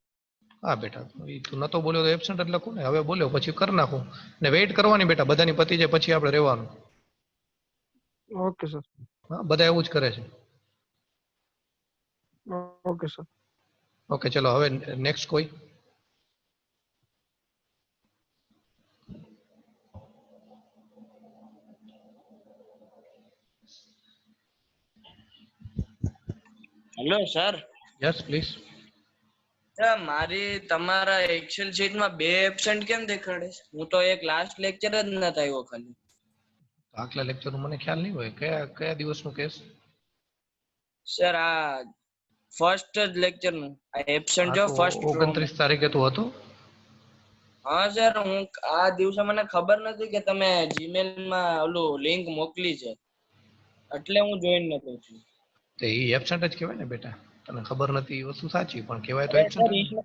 હા બેટા, ઈ તું નતો બોલ્યો તો એબસન્ટ એટલે લખું ને. હવે બોલ્યો પછી કરી નાખું ને. વેઇટ કરવાની બેટા, બધાની પતી જાય પછી આપણે રહેવાનું. Okay sir. હા, બધા એવું જ કરે છે. Okay sir. ઓકે ચલો, હવે નેક્સ્ટ કોઈ? Hello sir. Yes please. મારી તમારા એક્સેલ શીટમાં 2 એબસેન્ટ કેમ દેખાડે છે? હું તો એક લાસ્ટ લેક્ચર જ નતો આવ્યો ખાલી. આગલા લેક્ચર નું મને ખ્યાલ નહીં હોય. કયા કયા દિવસનું કેસ? સર આ ફર્સ્ટ જ લેક્ચર નું આ એબસેન્ટ જો ફર્સ્ટ 29 તારીખે તું હતો? હા સર, હું આ દિવસે મને ખબર નથી કે તમે જીમેલ માં ઓલું લિંક મોકલી છે, એટલે હું જોઈન નતો થયો. તો એ એબસન્ટ જ કહેવાય ને બેટા. તને ખબર નથી એ વસ્તુ સાચી, પણ કહેવાય તો એબસન્ટ જ.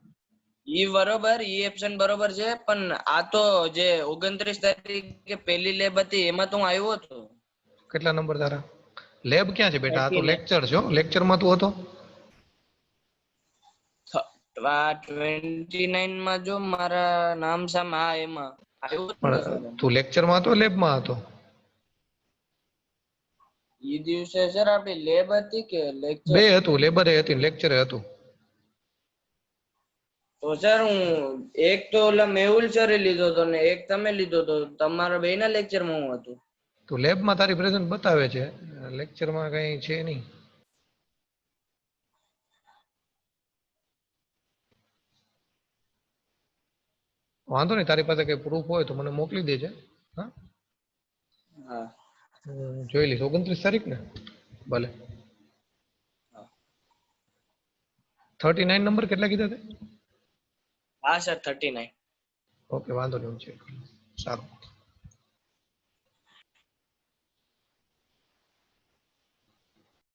ઈ બરોબર, ઈ એબસેન્ટ બરોબર છે, પણ આ તો જે 29 તારીખે પહેલી લેબ હતી એમાં તો હું આવ્યો હતો. કેટલા નંબર તારા? લેબ ક્યાં છે બેટા? આ તો લેક્ચર છે. લેક્ચર માં તું હતો? 29 માં જો મારા નામ સામે હા એમાં આવ્યો હતો ને સર. પણ તું લેક્ચર માં હતો લેબ માં હતો? ઈ દિવસે સર આપણી લેબ હતી કે લેક્ચર? બે હતું, લેબરે હતી લેક્ચરે હતું. તો સર હું એક તો ઓલા મેહુલ સરે લીધો હતો ને એક તમે લીધો હતો. તમારા બેયના લેક્ચરમાં હું હતું. તો લેબ માં તારી પ્રેઝન્ટ બતાવે છે, લેક્ચર માં કઈ છે નહીં. વાંધો નહીં, તારી પાસે કઈ પ્રૂફ હોય તો મને મોકલી દેજે. હા હા જોઈ લઈશ 29 તારીખ ને ભલે. 39 નંબર કેટલા કીધા તે? હા સર 39. ઓકે વાંધો નહીં હું ચેક કરું. સારું.